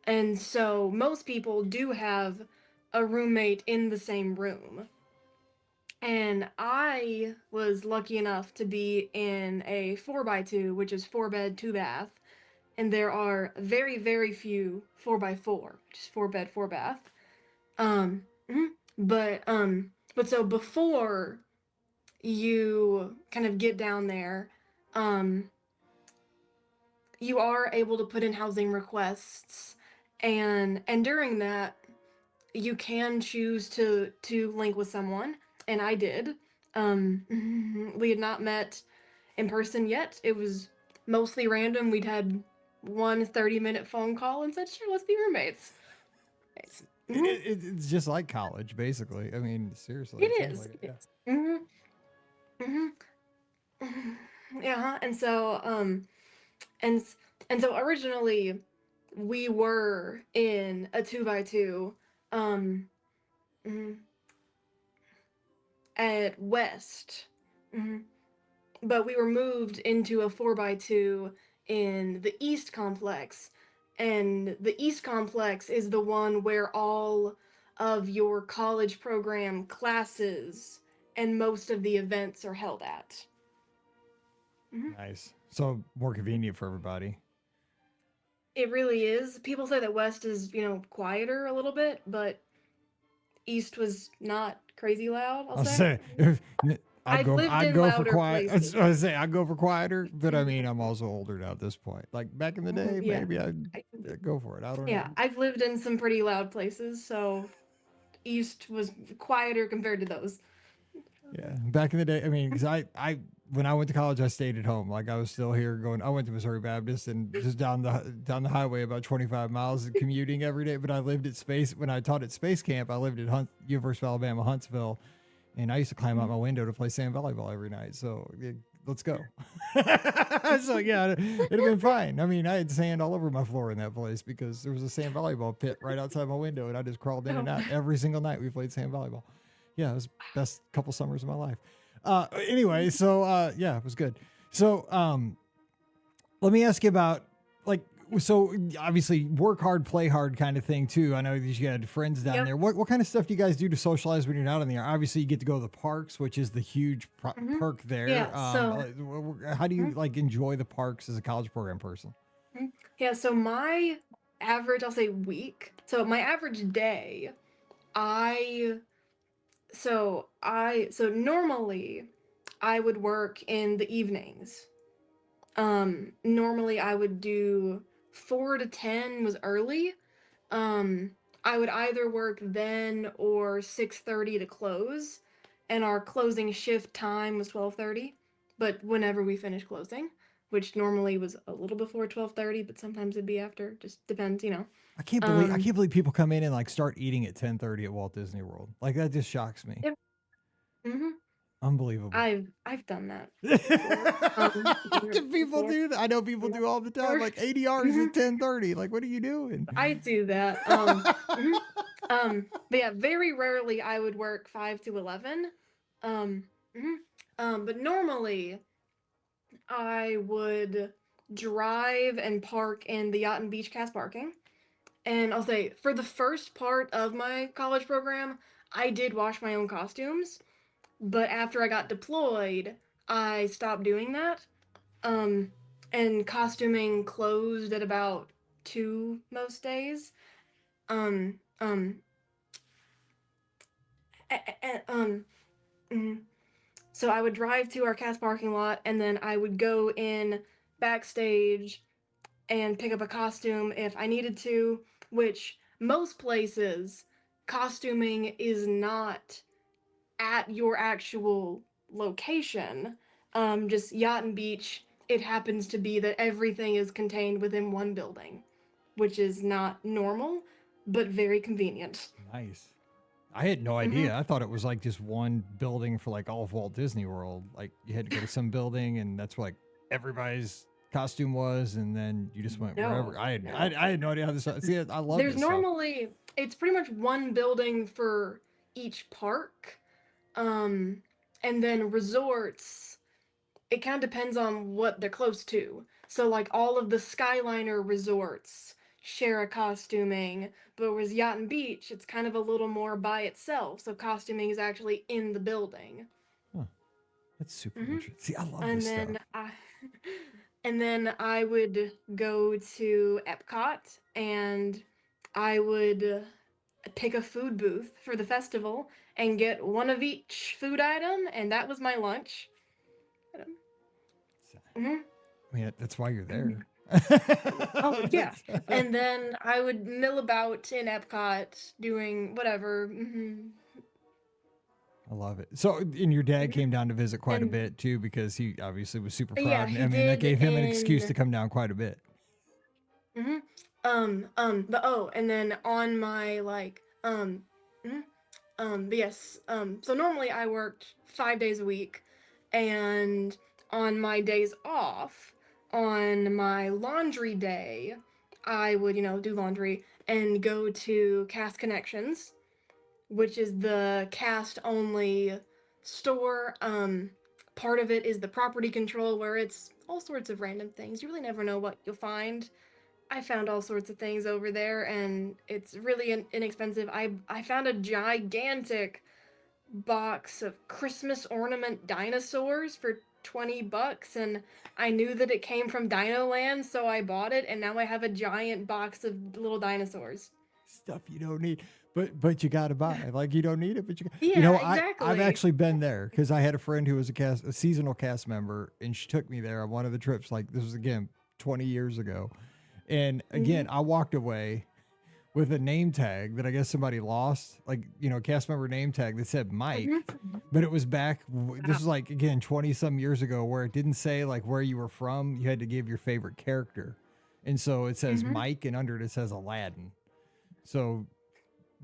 And so most people do have a roommate in the same room. And I was lucky enough to be in a 4x2, which is 4 bed, 2 bath. And there are very, very few 4x4, which is 4 bed, 4 bath. Mhm. But so before you kind of get down there, um, you are able to put in housing requests, and during that, you can choose to link with someone, and I did. We had not met in person yet. It was mostly random. We'd had one 30-minute phone call and said, "Sure, let's be roommates." Nice. It's just like college, basically. I mean, seriously, It it sounds is. like it. It Yeah. is. Yeah, and so and and so originally we were in a 2x2 um mhm, at West. Mhm. But we were moved into a 4x2 in the East Complex. And the East Complex is the one where all of your college program classes and most of the events are held at. Mhm. Nice. So more convenient for everybody. It really is. People say that West is, quieter a little bit, but East was not crazy loud, I'll I'll say. say if I've lived I'd in go for louder quiet. places. I say I'd go for quieter, but I mean I'm also older now at this point. Like back in the day, Yeah. maybe I'd I- go for it. I don't Yeah, know. I've lived in some pretty loud places, so East was quieter compared to those. Yeah, back in the day, I mean, because I when I went to college, I stayed at home. Like I was still here going. I went to Missouri Baptist and just down the highway about 25 miles commuting every day. But I lived at Space when I taught at Space Camp. I lived at University of Alabama Huntsville, and I used to climb out my window to play sand volleyball every night. So let's go. So yeah, it'd have been fine. I mean, I had sand all over my floor in that place because there was a sand volleyball pit right outside my window, and I just crawled in and out every single night. We played sand volleyball. Yeah, it was best couple summers of my life. Anyway, so yeah, it was good. So let me ask you about like so obviously work hard, play hard kind of thing too. I know that you had friends down Yep. there. What kind of stuff do you guys do to socialize when you're not in there? Obviously, you get to go to the parks, which is the huge perk there. Yeah, so How do you like enjoy the parks as a college program person? yeah, so my average, I'll say week. So my average day, I so normally I would work in the evenings. Normally I would do 4 to 10 was early. Um, I would either work then or 6:30 to close, and our closing shift time was 12:30, but whenever we finished closing, which normally was a little before 12:30, but sometimes it'd be after, just depends. I can't Um, believe people come in and like start eating at 10:30 at Walt Disney World. Like that just shocks me. yep. hmm Unbelievable. I've done that before. Can people Before. do that? I know people do all the time. Or- Like ADRs at 10:30. Like, what are you doing? I do that. Mhm. But yeah, very rarely I would work 5 to 11. Um, mhm. But normally I would drive and park in the Yacht and Beach Cast parking. And I'll say, for the first part of my college program, I did wash my own costumes. But after I got deployed, I stopped doing that. Um, and costuming closed at about 2 most days. Um, um, mm, so I would drive to our cast parking lot, and then I would go in backstage and pick up a costume if I needed to, which most places, costuming is not at your actual location. Just Yacht and Beach, it happens to be that everything is contained within one building, which is not normal, but very convenient. Nice. I had no Hmm. idea. I thought it was like just one building for like all of Walt Disney World. Like you had to go to some building, and that's where like everybody's costume was, and then you just went No, wherever. I had no. I had no idea how this. See, I love There's this stuff. normally, it's pretty much one building for each park. Um, and then resorts, it kind of depends on what they're close to. So, like, all of the Skyliner resorts share a costuming, but with Yacht and Beach, it's kind of a little more by itself. So, costuming is actually in the building. Huh, that's super Hmm. interesting. See, I love And this stuff. then I. And then I would go to Epcot and I would pick a food booth for the festival and get one of each food item, and that was my lunch. Hmm. I mean, that's why you're there. Oh yeah, and then I would mill about in Epcot doing whatever. I love it. So, and your dad Mhm. came down to visit quite a And bit too, because he obviously was super yeah, proud. And he I mean, that did gave him an excuse to in. come down quite a bit. Hmm. But oh, and then on my like, mhm, but yes, so normally I worked 5 days a week, and on my days off, on my laundry day, I would, do laundry and go to Cast Connections, which is the cast only store. Part of it is the property control, where it's all sorts of random things. You really never know what you'll find. I found all sorts of things over there, and it's really inexpensive. I found a gigantic box of Christmas ornament dinosaurs for $20, and I knew that it came from Dino Land, so I bought it, and now I have a giant box of little dinosaurs. Stuff you don't need, but you got to buy. Like you don't need it, but Yeah, I've exactly. actually been there because I had a friend who was a seasonal cast member, and she took me there on one of the trips. Like this was again 20 years ago, and again Hmm. I walked away with a name tag that I guess somebody lost, like cast member name tag that said Mike, Hmm. but it was back. This was like again 20 some years ago, where it didn't say like where you were from. You had to give your favorite character, and so it says Hmm. Mike, and under it says Aladdin. So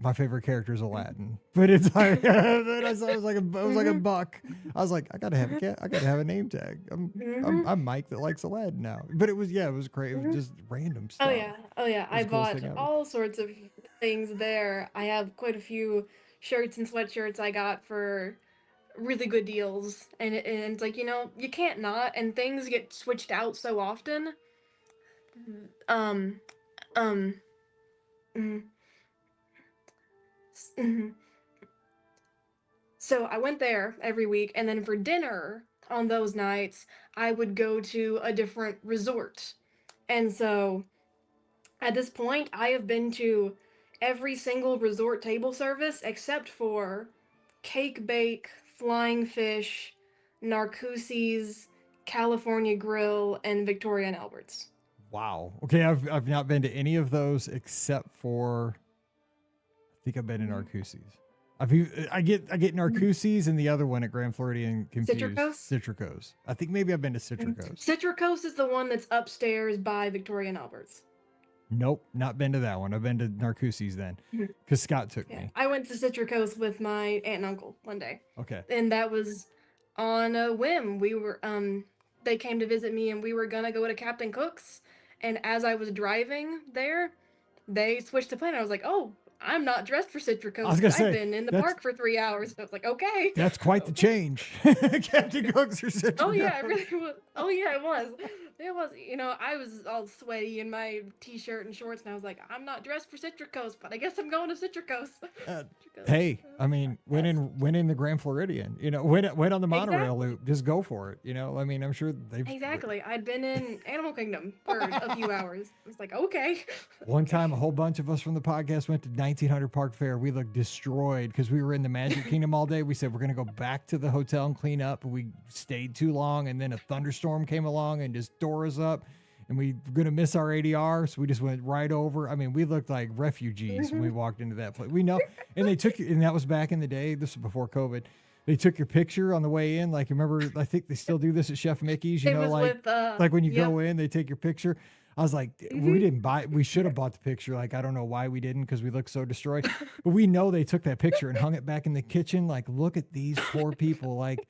my favorite character is Aladdin, but it's like then I saw it was like a Hmm. buck. I was like, I gotta have a cat. I gotta have a name tag. Hmm. I'm Mike that likes Aladdin now. But it was it was great. It was Hmm. just random Oh stuff. yeah, oh yeah. It was I the coolest bought thing ever. all sorts of things there. I have quite a few shirts and sweatshirts I got for really good deals, and it's like, you can't not, and things get switched out so often. Um, um, mm, mhm. So I went there every week, and then for dinner on those nights, I would go to a different resort. And so at this point, I have been to every single resort table service except for Cake Bake, Flying Fish, Narcoossee's, California Grill, and Victoria and Albert's. Wow. Okay, I've not been to any of those except for I think I've been in Mhm. Narcoossee's. I get Narcoossee's and the other one at Grand Floridian confused. Citricos? Citricos. I think maybe I've been to Citricos. Citricos is the one that's upstairs by Victoria and Albert's. Nope, not been to that one. I've been to Narcoosse's then, Mhm. because Scott took Yeah, me. I went to Citricos with my aunt and uncle one day, Okay. and that was on a whim. They came to visit me, and we were gonna go to Captain Cook's, and as I was driving there, they switched to plan. I was like, oh, I'm not dressed for Citric I was Coast. gonna I've say been in the that's park for 3 hours. So I was like, okay. that's quite the change. Captain Cooks or Citric Oh yeah, it Coast. really was. Oh yeah, it was. It was. I was all sweaty in my t-shirt and shorts, and I was like, I'm not dressed for Citric Coast, but I guess I'm going to Citric Coast. Uh, Citric Coast. Hey, I mean, win in the Grand Floridian. Win on the monorail Exactly. loop. Just go for it. I mean, I'm sure they've. Exactly. I'd been in Animal Kingdom for a few hours. I was like, okay. One time, a whole bunch of us from the podcast went to 1900 Park Fair. We looked destroyed because we were in the Magic Kingdom all day. We said we're gonna go back to the hotel and clean up, and we stayed too long. And then a thunderstorm came along and just tore us up. And we were gonna miss our ADR, so we just went right over. I mean, we looked like refugees when we walked into that place. We know, and they took, and that was back in the day. This was before COVID. They took your picture on the way in. Like, remember? I think they still do this at Chef Mickey's. It was with Like when you yep. go in, they take your picture. I was like, we didn't buy. We should have bought the picture. Like, I don't know why we didn't because we looked so destroyed. But we know they took that picture and hung it back in the kitchen. Like, look at these poor people. Like,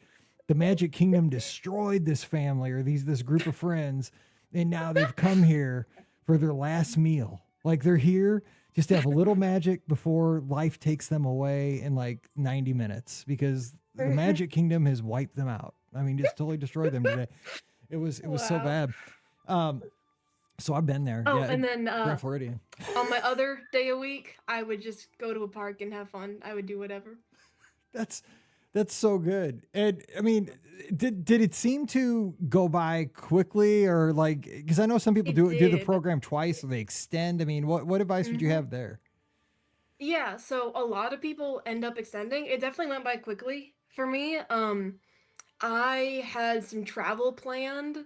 the Magic Kingdom destroyed this family or this group of friends. And now they've come here for their last meal. Like they're here just to have a little magic before life takes them away in like 90 minutes because the Magic Kingdom has wiped them out. I mean, just totally destroyed them today. It was so Wow. bad. So I've been there. Oh, Yeah, and then Grand Floridian. on my other day a week, I would just go to a park and have fun. I would do whatever. That's so good. And I mean, did it seem to go by quickly or like because I know some people It do the did. program twice or they extend. I mean, what advice would you have there? Yeah, so a lot of people end up extending. It definitely went by quickly for me. I had some travel planned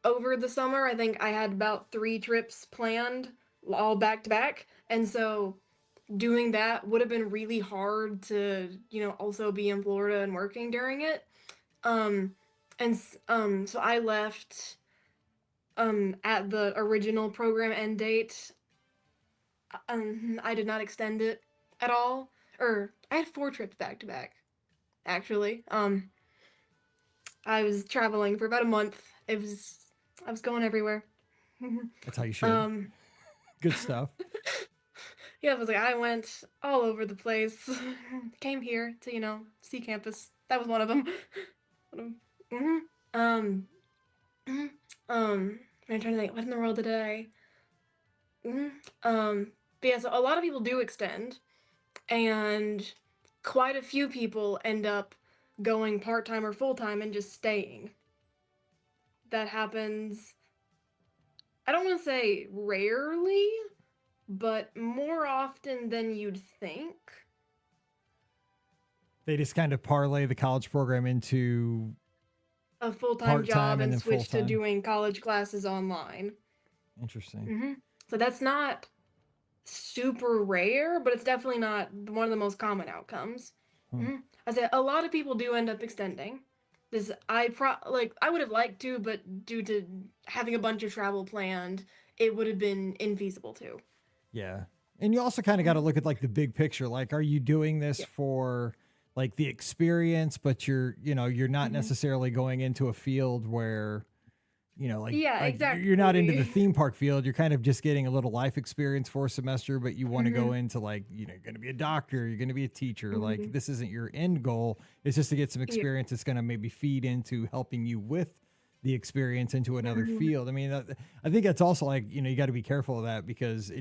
over the summer. I think I had about 3 trips planned, all back to back. And so doing that would have been really hard to, also be in Florida and working during it. So I left at the original program end date. I did not extend it at all. Or I had 4 trips back to back, actually. I was traveling for about a month. I was going everywhere. That's how you should. Um, Good stuff. yeah, I was like, I went all over the place. Came here to, see campus. That was one of them. hmm Um, mhm. I'm trying to think, what in the world did I? Mhm. But yeah, so a lot of people do extend, and quite a few people end up going part-time or full-time and just staying. That happens, I don't want to say rarely, but more often than you'd think. They just kind of parlay the college program into A full-time part-time job and and then switch to full-time. doing college classes online. Interesting. So that's not super rare, but it's definitely not one of the most common outcomes. I said a lot of people do end up extending. This I would have liked to, but due to having a bunch of travel planned, it would have been infeasible to. Yeah. And you also kind of got to look at like the big picture. Like, are you doing this for like the experience, but you're not necessarily going into a field where, Yeah, exactly. you're not into the theme park field. You're kind of just getting a little life experience for a semester, but you want to go into like, you're going to be a doctor, you're going to be a teacher. Like this isn't your end goal. It's just to get some experience. It's going to maybe feed into helping you with the experience into another field. I mean, I think that's also like, you got to be careful of that because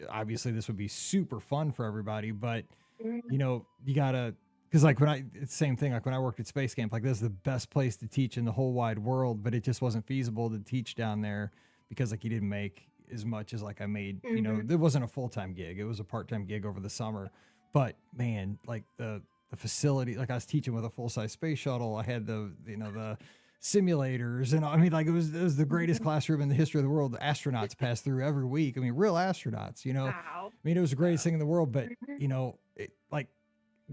obviously this would be super fun for everybody, but you gotta, because like it's the same thing. Like when I worked at Space Camp, like this is the best place to teach in the whole wide world, but it just wasn't feasible to teach down there because like you didn't make as much as like I made. There wasn't a full-time gig; it was a part-time gig over the summer. But man, like the facility, like I was teaching with a full-size space shuttle. I had the simulators, and I mean, like it was the greatest classroom in the history of the world. The astronauts pass through every week. I mean, real astronauts. Wow. I mean, it was the greatest thing in the world. But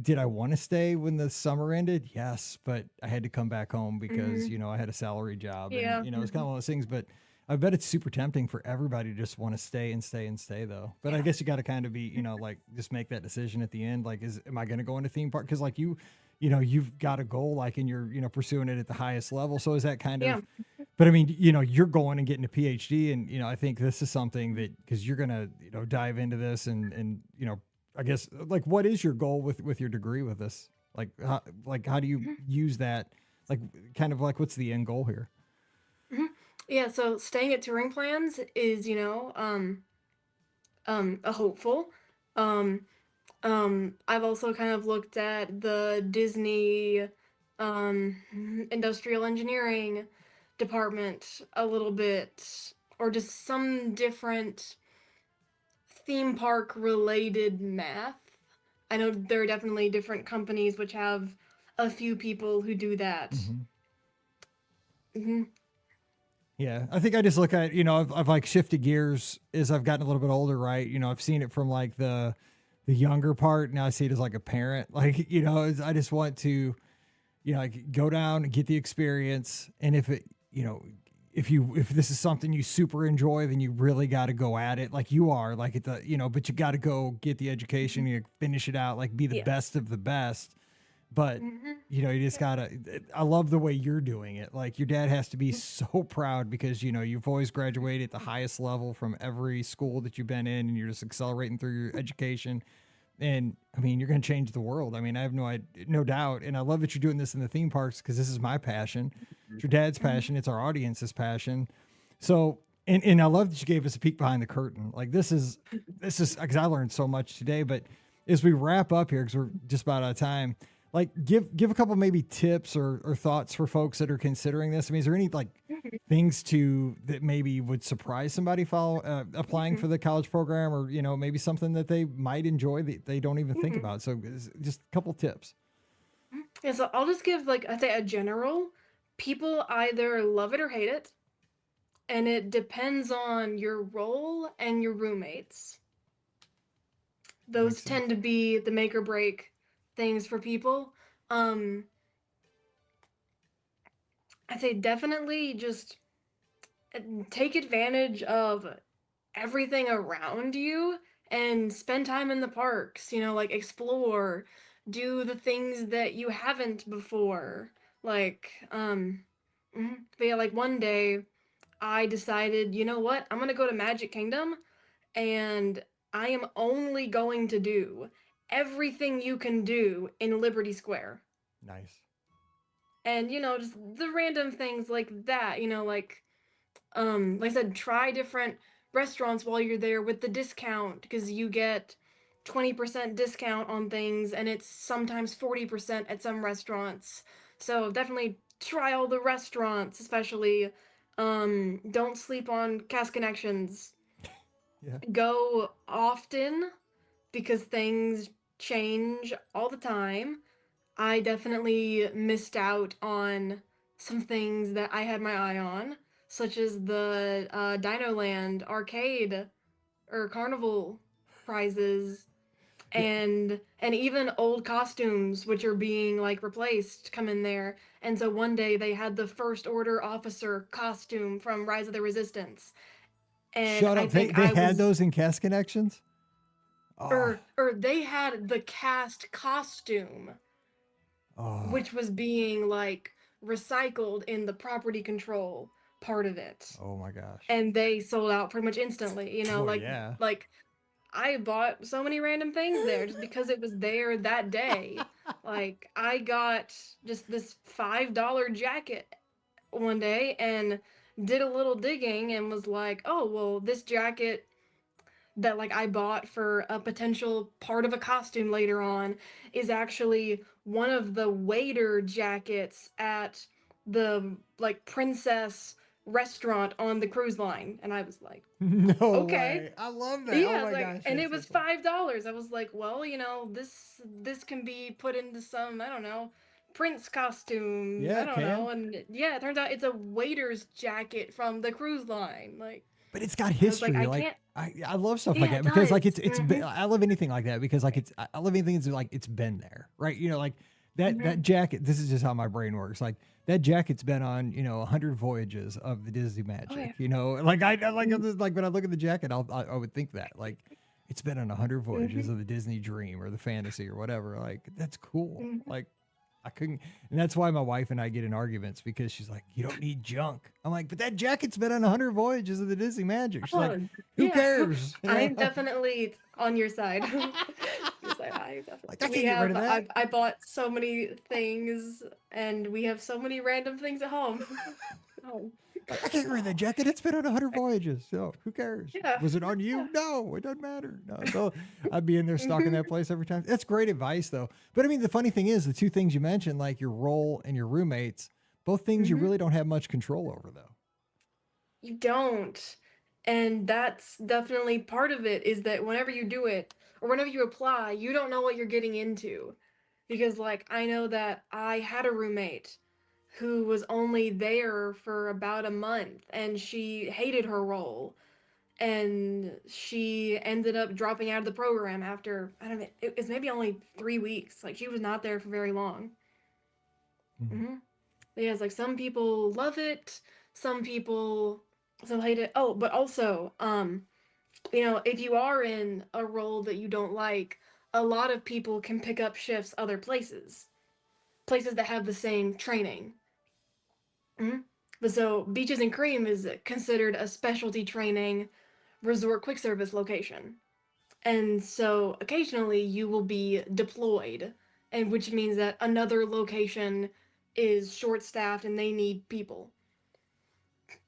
did I want to stay when the summer ended? Yes, but I had to come back home because, I had a salary job Yeah. and, it's kind of one of those things, but I bet it's super tempting for everybody to just want to stay and stay and stay though. But I guess you got to kind of be, like just make that decision at the end. Like, am I going to go into theme park? Cause like you've got a goal, like, and you're, pursuing it at the highest level. So is that kind of But I mean, you're going and getting a PhD, and I think this is something that, because you're gonna dive into this, and I guess, like, what is your goal with your degree with this? How do you Mhm. use that? Like, kind of like, what's the end goal here? Mhm. Yeah, so staying at touring plans is, a hopeful. Um, I've also kind of looked at the Disney industrial engineering department a little bit, or just some different theme park related math. I know there are definitely different companies which have a few people who do that. Hmm. Hmm. Yeah, I think I just look at, I've like shifted gears as I've gotten a little bit older, right? I've seen it from like the younger part. Now I see it as like a parent, like, I just want to, like, go down and get the experience. And if it, if this is something you super enjoy, then you really got to go at it like you are, like, at the, but you got to go get the education, you finish it out, like, be the best Yes. of the best. But Hmm. you just gotta, I love the way you're doing it. Like, your dad has to be Mhm. so proud, because you've always graduated at the highest level from every school that you've been in, and you're just accelerating through your education. And I mean, you're going to change the world. I mean, I have no doubt. And I love that you're doing this in the theme parks, because this is my passion. It's your dad's Mhm. passion. It's our audience's passion. So, and I love that you gave us a peek behind the curtain. Like, this is because I learned so much today. But as we wrap up here, because we're just about out of time, like, give a couple maybe tips or thoughts for folks that are considering this. I mean, is there any, like, Mhm. things that maybe would surprise somebody applying Mhm. for the college program, or maybe something that they might enjoy that they don't even think Mhm. about? So just a couple tips. Yeah, so I'll just give, like, I'd say a general. People either love it or hate it, and it depends on your role and your roommates. That makes Those sense. tend to be the make or break things for people. Um, I'd say definitely just take advantage of everything around you and spend time in the parks, like explore, do the things that you haven't before. Like, but yeah, like one day I decided, you know what? I'm gonna go to Magic Kingdom and I am only going to do everything you can do in Liberty Square. Nice. And just the random things like that, like I said, try different restaurants while you're there with the discount, because you get 20% discount on things and it's sometimes 40% at some restaurants. So definitely try all the restaurants, especially don't sleep on Cast Connections. Yeah. Go often because things change all the time. I definitely missed out on some things that I had my eye on, such as the Dino Land arcade or carnival prizes, Yeah. and even old costumes which are being like replaced come in there. And so one day they had the First Order officer costume from Rise of the Resistance, and Shut I up. They think they I had was those in Cast Connections. Oh. or they had the cast costume Oh. which was being like recycled in the property control part of it, Oh my gosh. and they sold out pretty much instantly, Well, like yeah. like I bought so many random things there just because it was there that day. Like I got just this $5 jacket one day and did a little digging and was like, oh well, this jacket that like I bought for a potential part of a costume later on is actually one of the waiter jackets at the like princess restaurant on the cruise line. And I was like, No okay. way. I love that. Oh Yeah, my like, gosh. and That's it so was funny. $5. I was like, well, this can be put into some, I don't know, prince costume. Yeah, I it don't know. can. And yeah, it turns out it's a waiter's jacket from the cruise line. Like, But it's got I was like, history. I Like, can't. I love stuff like Yeah, that, it because, like, does. I love anything like that, because, like, I love anything that's like it's been there, right? Like that Mhm. jacket. This is just how my brain works. Like, that jacket's been on 100 voyages of the Disney Oh yeah. Magic. Like, I like, I'm Mhm. just, like, when I look at the jacket, I would think that, like, it's been on 100 voyages Mhm. of the Disney Dream or the fantasy or whatever. Like, that's cool. Mhm. Like, I couldn't, and that's why my wife and I get in arguments because she's like, "You don't need junk." I'm like, "But that jacket's been on 100 voyages of the Disney Magic." She's like, Oh, "Who yeah. cares?" You know? I'm definitely on your side. Because I definitely Like, I can't get rid of that. I bought so many things, and we have so many random things at home. Oh, Like, I can't read that jacket. It's been on 100 voyages. So who cares? yeah. Was it on you? Yeah. No, it doesn't matter. No. So I'd be in there stalking that place every time. That's great advice, though. But I mean, the funny thing is, the two things you mentioned, like your role and your roommates, both things you really don't have much control over, though. You don't. And that's definitely part of it, is that whenever you do it or whenever you apply, you don't know what you're getting into. Because, like, I know that I had a roommate who was only there for about a month and she hated her role. And she ended up dropping out of the program after, I don't know, it was maybe only 3 weeks. Like, she was not there for very long. Mhm. Yeah, it's like some people love it, some people hate it. Oh, but also, if you are in a role that you don't like, a lot of people can pick up shifts other places, places that have the same training. But so Beaches and Cream is considered a specialty training resort quick service location. And so occasionally you will be deployed, and which means that another location is short staffed and they need people.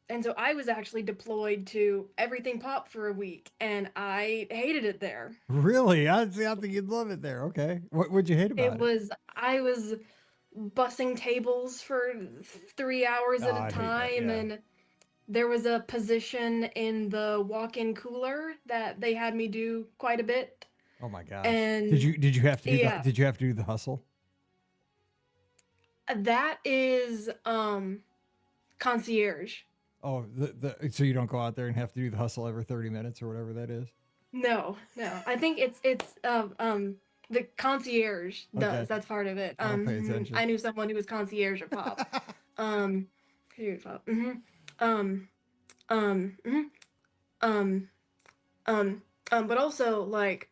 And so I was actually deployed to Everything Pop for a week, and I hated it there. Really? I think you'd love it there. Okay. What'd you hate about it? I was bussing tables for 3 hours Oh, at a I'd hate that. time, Yeah. and there was a position in the walk-in cooler that they had me do quite a bit. Oh my gosh. And Did you have to do yeah, did you have to do the hustle? that is concierge. Oh, so you don't go out there and have to do the hustle every 30 minutes or whatever that is? No. I think it's the concierge does. Okay. That's part of it. I'll pay attention. I knew someone who was concierge at Pop. Here, Pop. Mhm. Um, but also, like,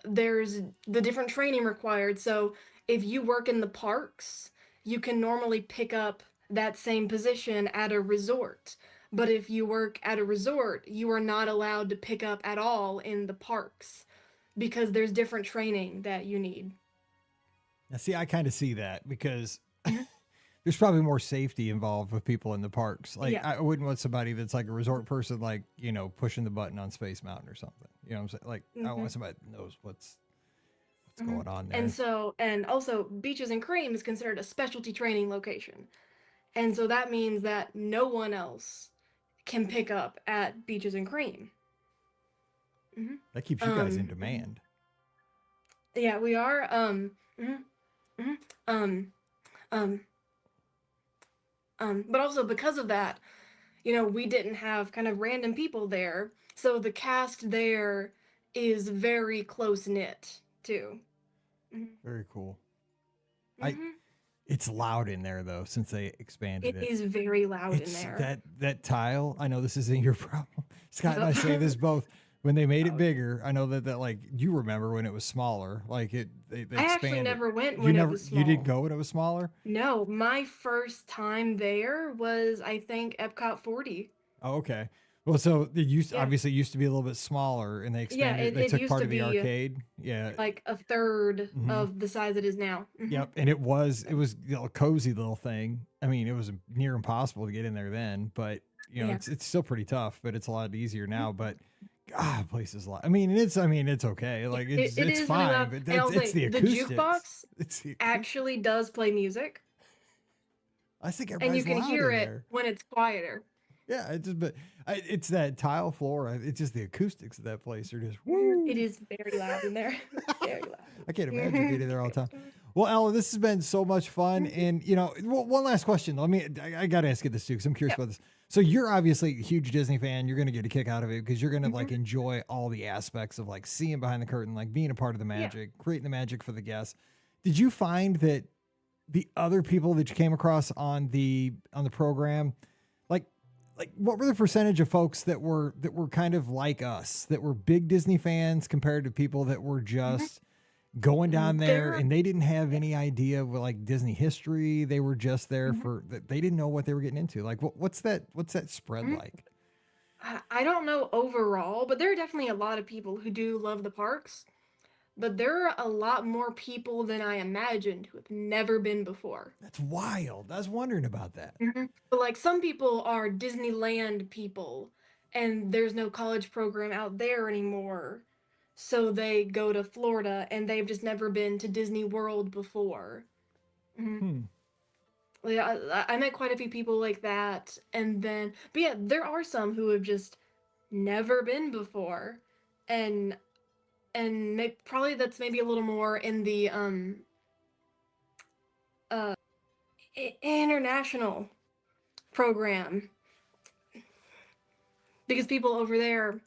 there's the different training required. So if you work in the parks, you can normally pick up that same position at a resort. But if you work at a resort, you are not allowed to pick up at all in the parks because there's different training that you need. Now, see, I kind of see that because there's probably more safety involved with people in the parks. Like, Yeah. I wouldn't want somebody that's like a resort person, like, pushing the button on Space Mountain or something. You know what I'm saying? Like, I want somebody that knows what's going on there. And also, Beaches and Cream is considered a specialty training location. And so that means that no one else can pick up at Beaches and Cream. That keeps you guys in demand. Yeah, we are. But also because of that, we didn't have kind of random people there. So the cast there is very close knit too. Very cool. It's loud in there though, since they expanded it. It is very loud in It's there. that tile. I know this isn't your problem. Scott and I say this both. When they made it bigger, I know that like you remember when it was smaller. Like they I actually expanded. never went You when never it was small. you didn't go when it was smaller? No, my first time there was, I think, Epcot 40. Oh, okay. Well, so it Yeah. obviously used to be a little bit smaller, and they Yeah, expanded. They it took used part to of the be arcade. Yeah. like a third of the size it is now. Yep. And it was a cozy little thing. I mean, it was near impossible to get in there then, but Yeah. it's still pretty tough, but it's a lot easier now. But God, place is a lot. I mean, it's okay. Like it's It is really fine, loud. but And I'll it's say, the the acoustics. jukebox It's the actually does play music, I think and everybody's you can loud hear in it there. when it's quieter. Yeah, it's that tile floor. It's just the acoustics of that place are just woo. It is very loud in there. Very loud. I can't imagine being there all the time. Well, Ella, this has been so much fun. And, one last question. I got to ask you this too, because I'm curious about this. So you're obviously a huge Disney fan. You're going to get a kick out of it because you're going to like enjoy all the aspects of like seeing behind the curtain, like being a part of the magic, creating the magic for the guests. Did you find that the other people that you came across on the program, like what were the percentage of folks that were kind of like us, that were big Disney fans compared to people that were just going down there, There, and they didn't have any idea of like Disney history. They were just there for, they didn't know what they were getting into. Like, what's that spread like? I don't know overall, but there are definitely a lot of people who do love the parks. But there are a lot more people than I imagined who have never been before. That's wild. I was wondering about that. But like some people are Disneyland people, and there's no college program out there anymore. So they go to Florida and they've just never been to Disney World before. Hmm. Yeah, I met quite a few people like that. And then, but yeah, there are some who have just never been before. And probably that's maybe a little more in the uh international program, because people over there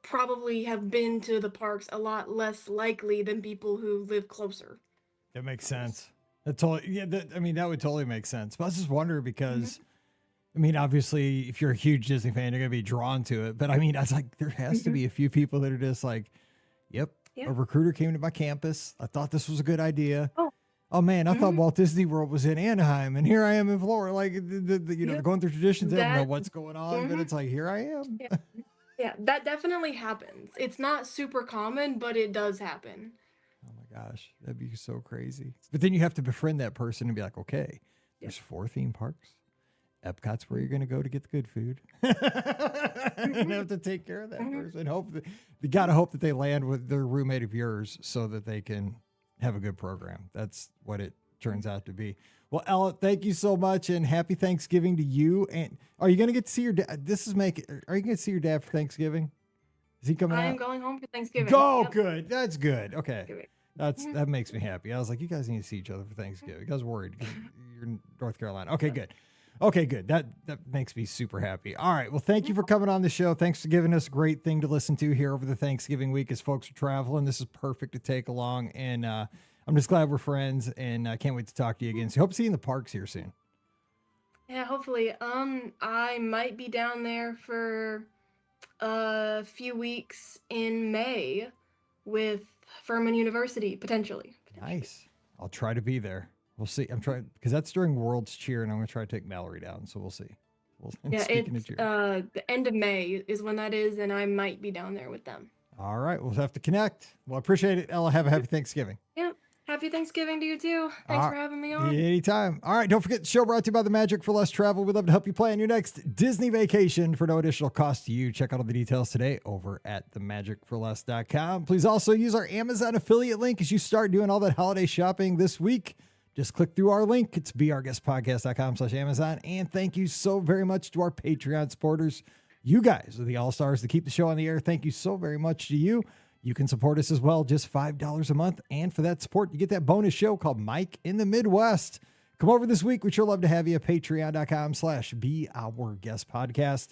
probably have been to the parks a lot less likely than people who live closer. That makes sense. That totally, yeah. I mean, that would totally make sense. But I was just wondering because, I mean, obviously, if you're a huge Disney fan, you're gonna be drawn to it. But I mean, I was like, there has to be a few people that are just like, yep, a recruiter came to my campus. I thought this was a good idea. Oh man, I thought Walt Disney World was in Anaheim, and here I am in Florida. Like, they're going through traditions. They don't know what's going on, but it's like, here I am. Yeah, that definitely happens. It's not super common, but it does happen. Oh my gosh, that'd be so crazy. But then you have to befriend that person and be like, okay, there's 4 theme parks. Epcot's where you're going to go to get the good food. And have to take care of that person. You got to hope that they land with their roommate of yours so that they can have a good program. That's what it turns out to be. Well, Ella, thank you so much, and happy Thanksgiving to you. And are you going to get to see your dad? Are you going to see your dad for Thanksgiving? Is he coming out? I'm going home for Thanksgiving. Go, good. That's good. Okay. That makes me happy. I was like, you guys need to see each other for Thanksgiving. I was worried because you're in North Carolina. Okay, good. Okay, good. That makes me super happy. All right. Well, thank you for coming on the show. Thanks for giving us a great thing to listen to here over the Thanksgiving week as folks are traveling. This is perfect to take along. And I'm just glad we're friends, and I can't wait to talk to you again. So hope to see you in the parks here soon. Yeah, hopefully. I might be down there for a few weeks in May with Furman University, potentially. Nice. I'll try to be there. We'll see. I'm trying because that's during World's Cheer, and I'm going to try to take Mallory down. So we'll see. Yeah, it's the end of May is when that is, and I might be down there with them. All right, we'll have to connect. Well, I appreciate it, Ella. Have a happy Thanksgiving. Yep. Happy Thanksgiving to you too. Thanks for having me on. Anytime. All right, don't forget the show brought to you by the Magic for Less Travel. We'd love to help you plan your next Disney vacation for no additional cost to you. Check out all the details today over at themagicforless.com. Please also use our Amazon affiliate link as you start doing all that holiday shopping this week. Just click through our link. It's beourguestpodcast.com/Amazon. And thank you so very much to our Patreon supporters. You guys are the all-stars to keep the show on the air. Thank you so very much to you. You can support us as well, just $5 a month. And for that support, you get that bonus show called Mike in the Midwest. Come over this week. We'd sure love to have you at patreon.com/beourguestpodcast.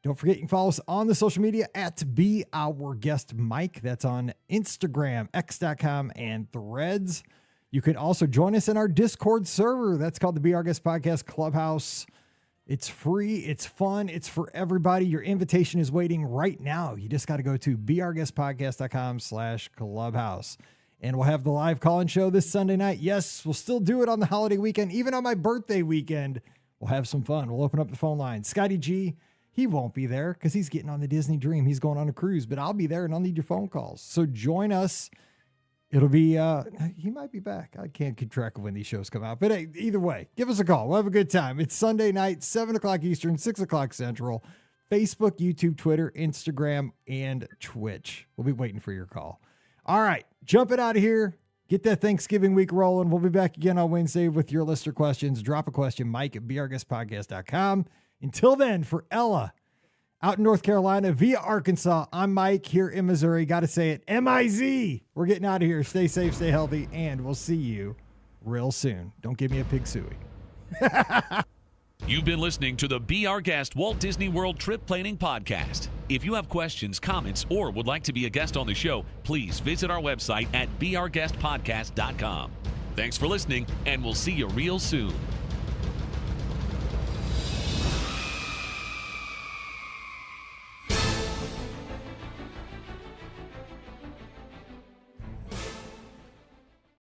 Don't forget, you can follow us on the social media at beourguestmike. That's on Instagram, x.com, and Threads. You can also join us in our Discord server. That's called the Be Our Guest Podcast Clubhouse. It's free. It's fun. It's for everybody. Your invitation is waiting right now. You just got to go to beourguestpodcast.com/clubhouse. And we'll have the live call-in show this Sunday night. Yes, we'll still do it on the holiday weekend. Even on my birthday weekend, we'll have some fun. We'll open up the phone line. Scotty G, he won't be there because he's getting on the Disney Dream. He's going on a cruise, but I'll be there and I'll need your phone calls. So join us. It'll be, he might be back. I can't keep track of when these shows come out. But hey, either way, give us a call. We'll have a good time. It's Sunday night, 7 o'clock Eastern, 6 o'clock Central. Facebook, YouTube, Twitter, Instagram, and Twitch. We'll be waiting for your call. All right, jumping out of here. Get that Thanksgiving week rolling. We'll be back again on Wednesday with your listener questions. Drop a question, Mike at beourguestpodcast.com. Until then, for Ella, out in North Carolina via Arkansas, I'm Mike here in Missouri. Got to say it, M-I-Z. We're getting out of here. Stay safe, stay healthy, and we'll see you real soon. Don't give me a pig suey. You've been listening to the Be Our Guest Walt Disney World Trip Planning Podcast. If you have questions, comments, or would like to be a guest on the show, please visit our website at beourguestpodcast.com. Thanks for listening, and we'll see you real soon.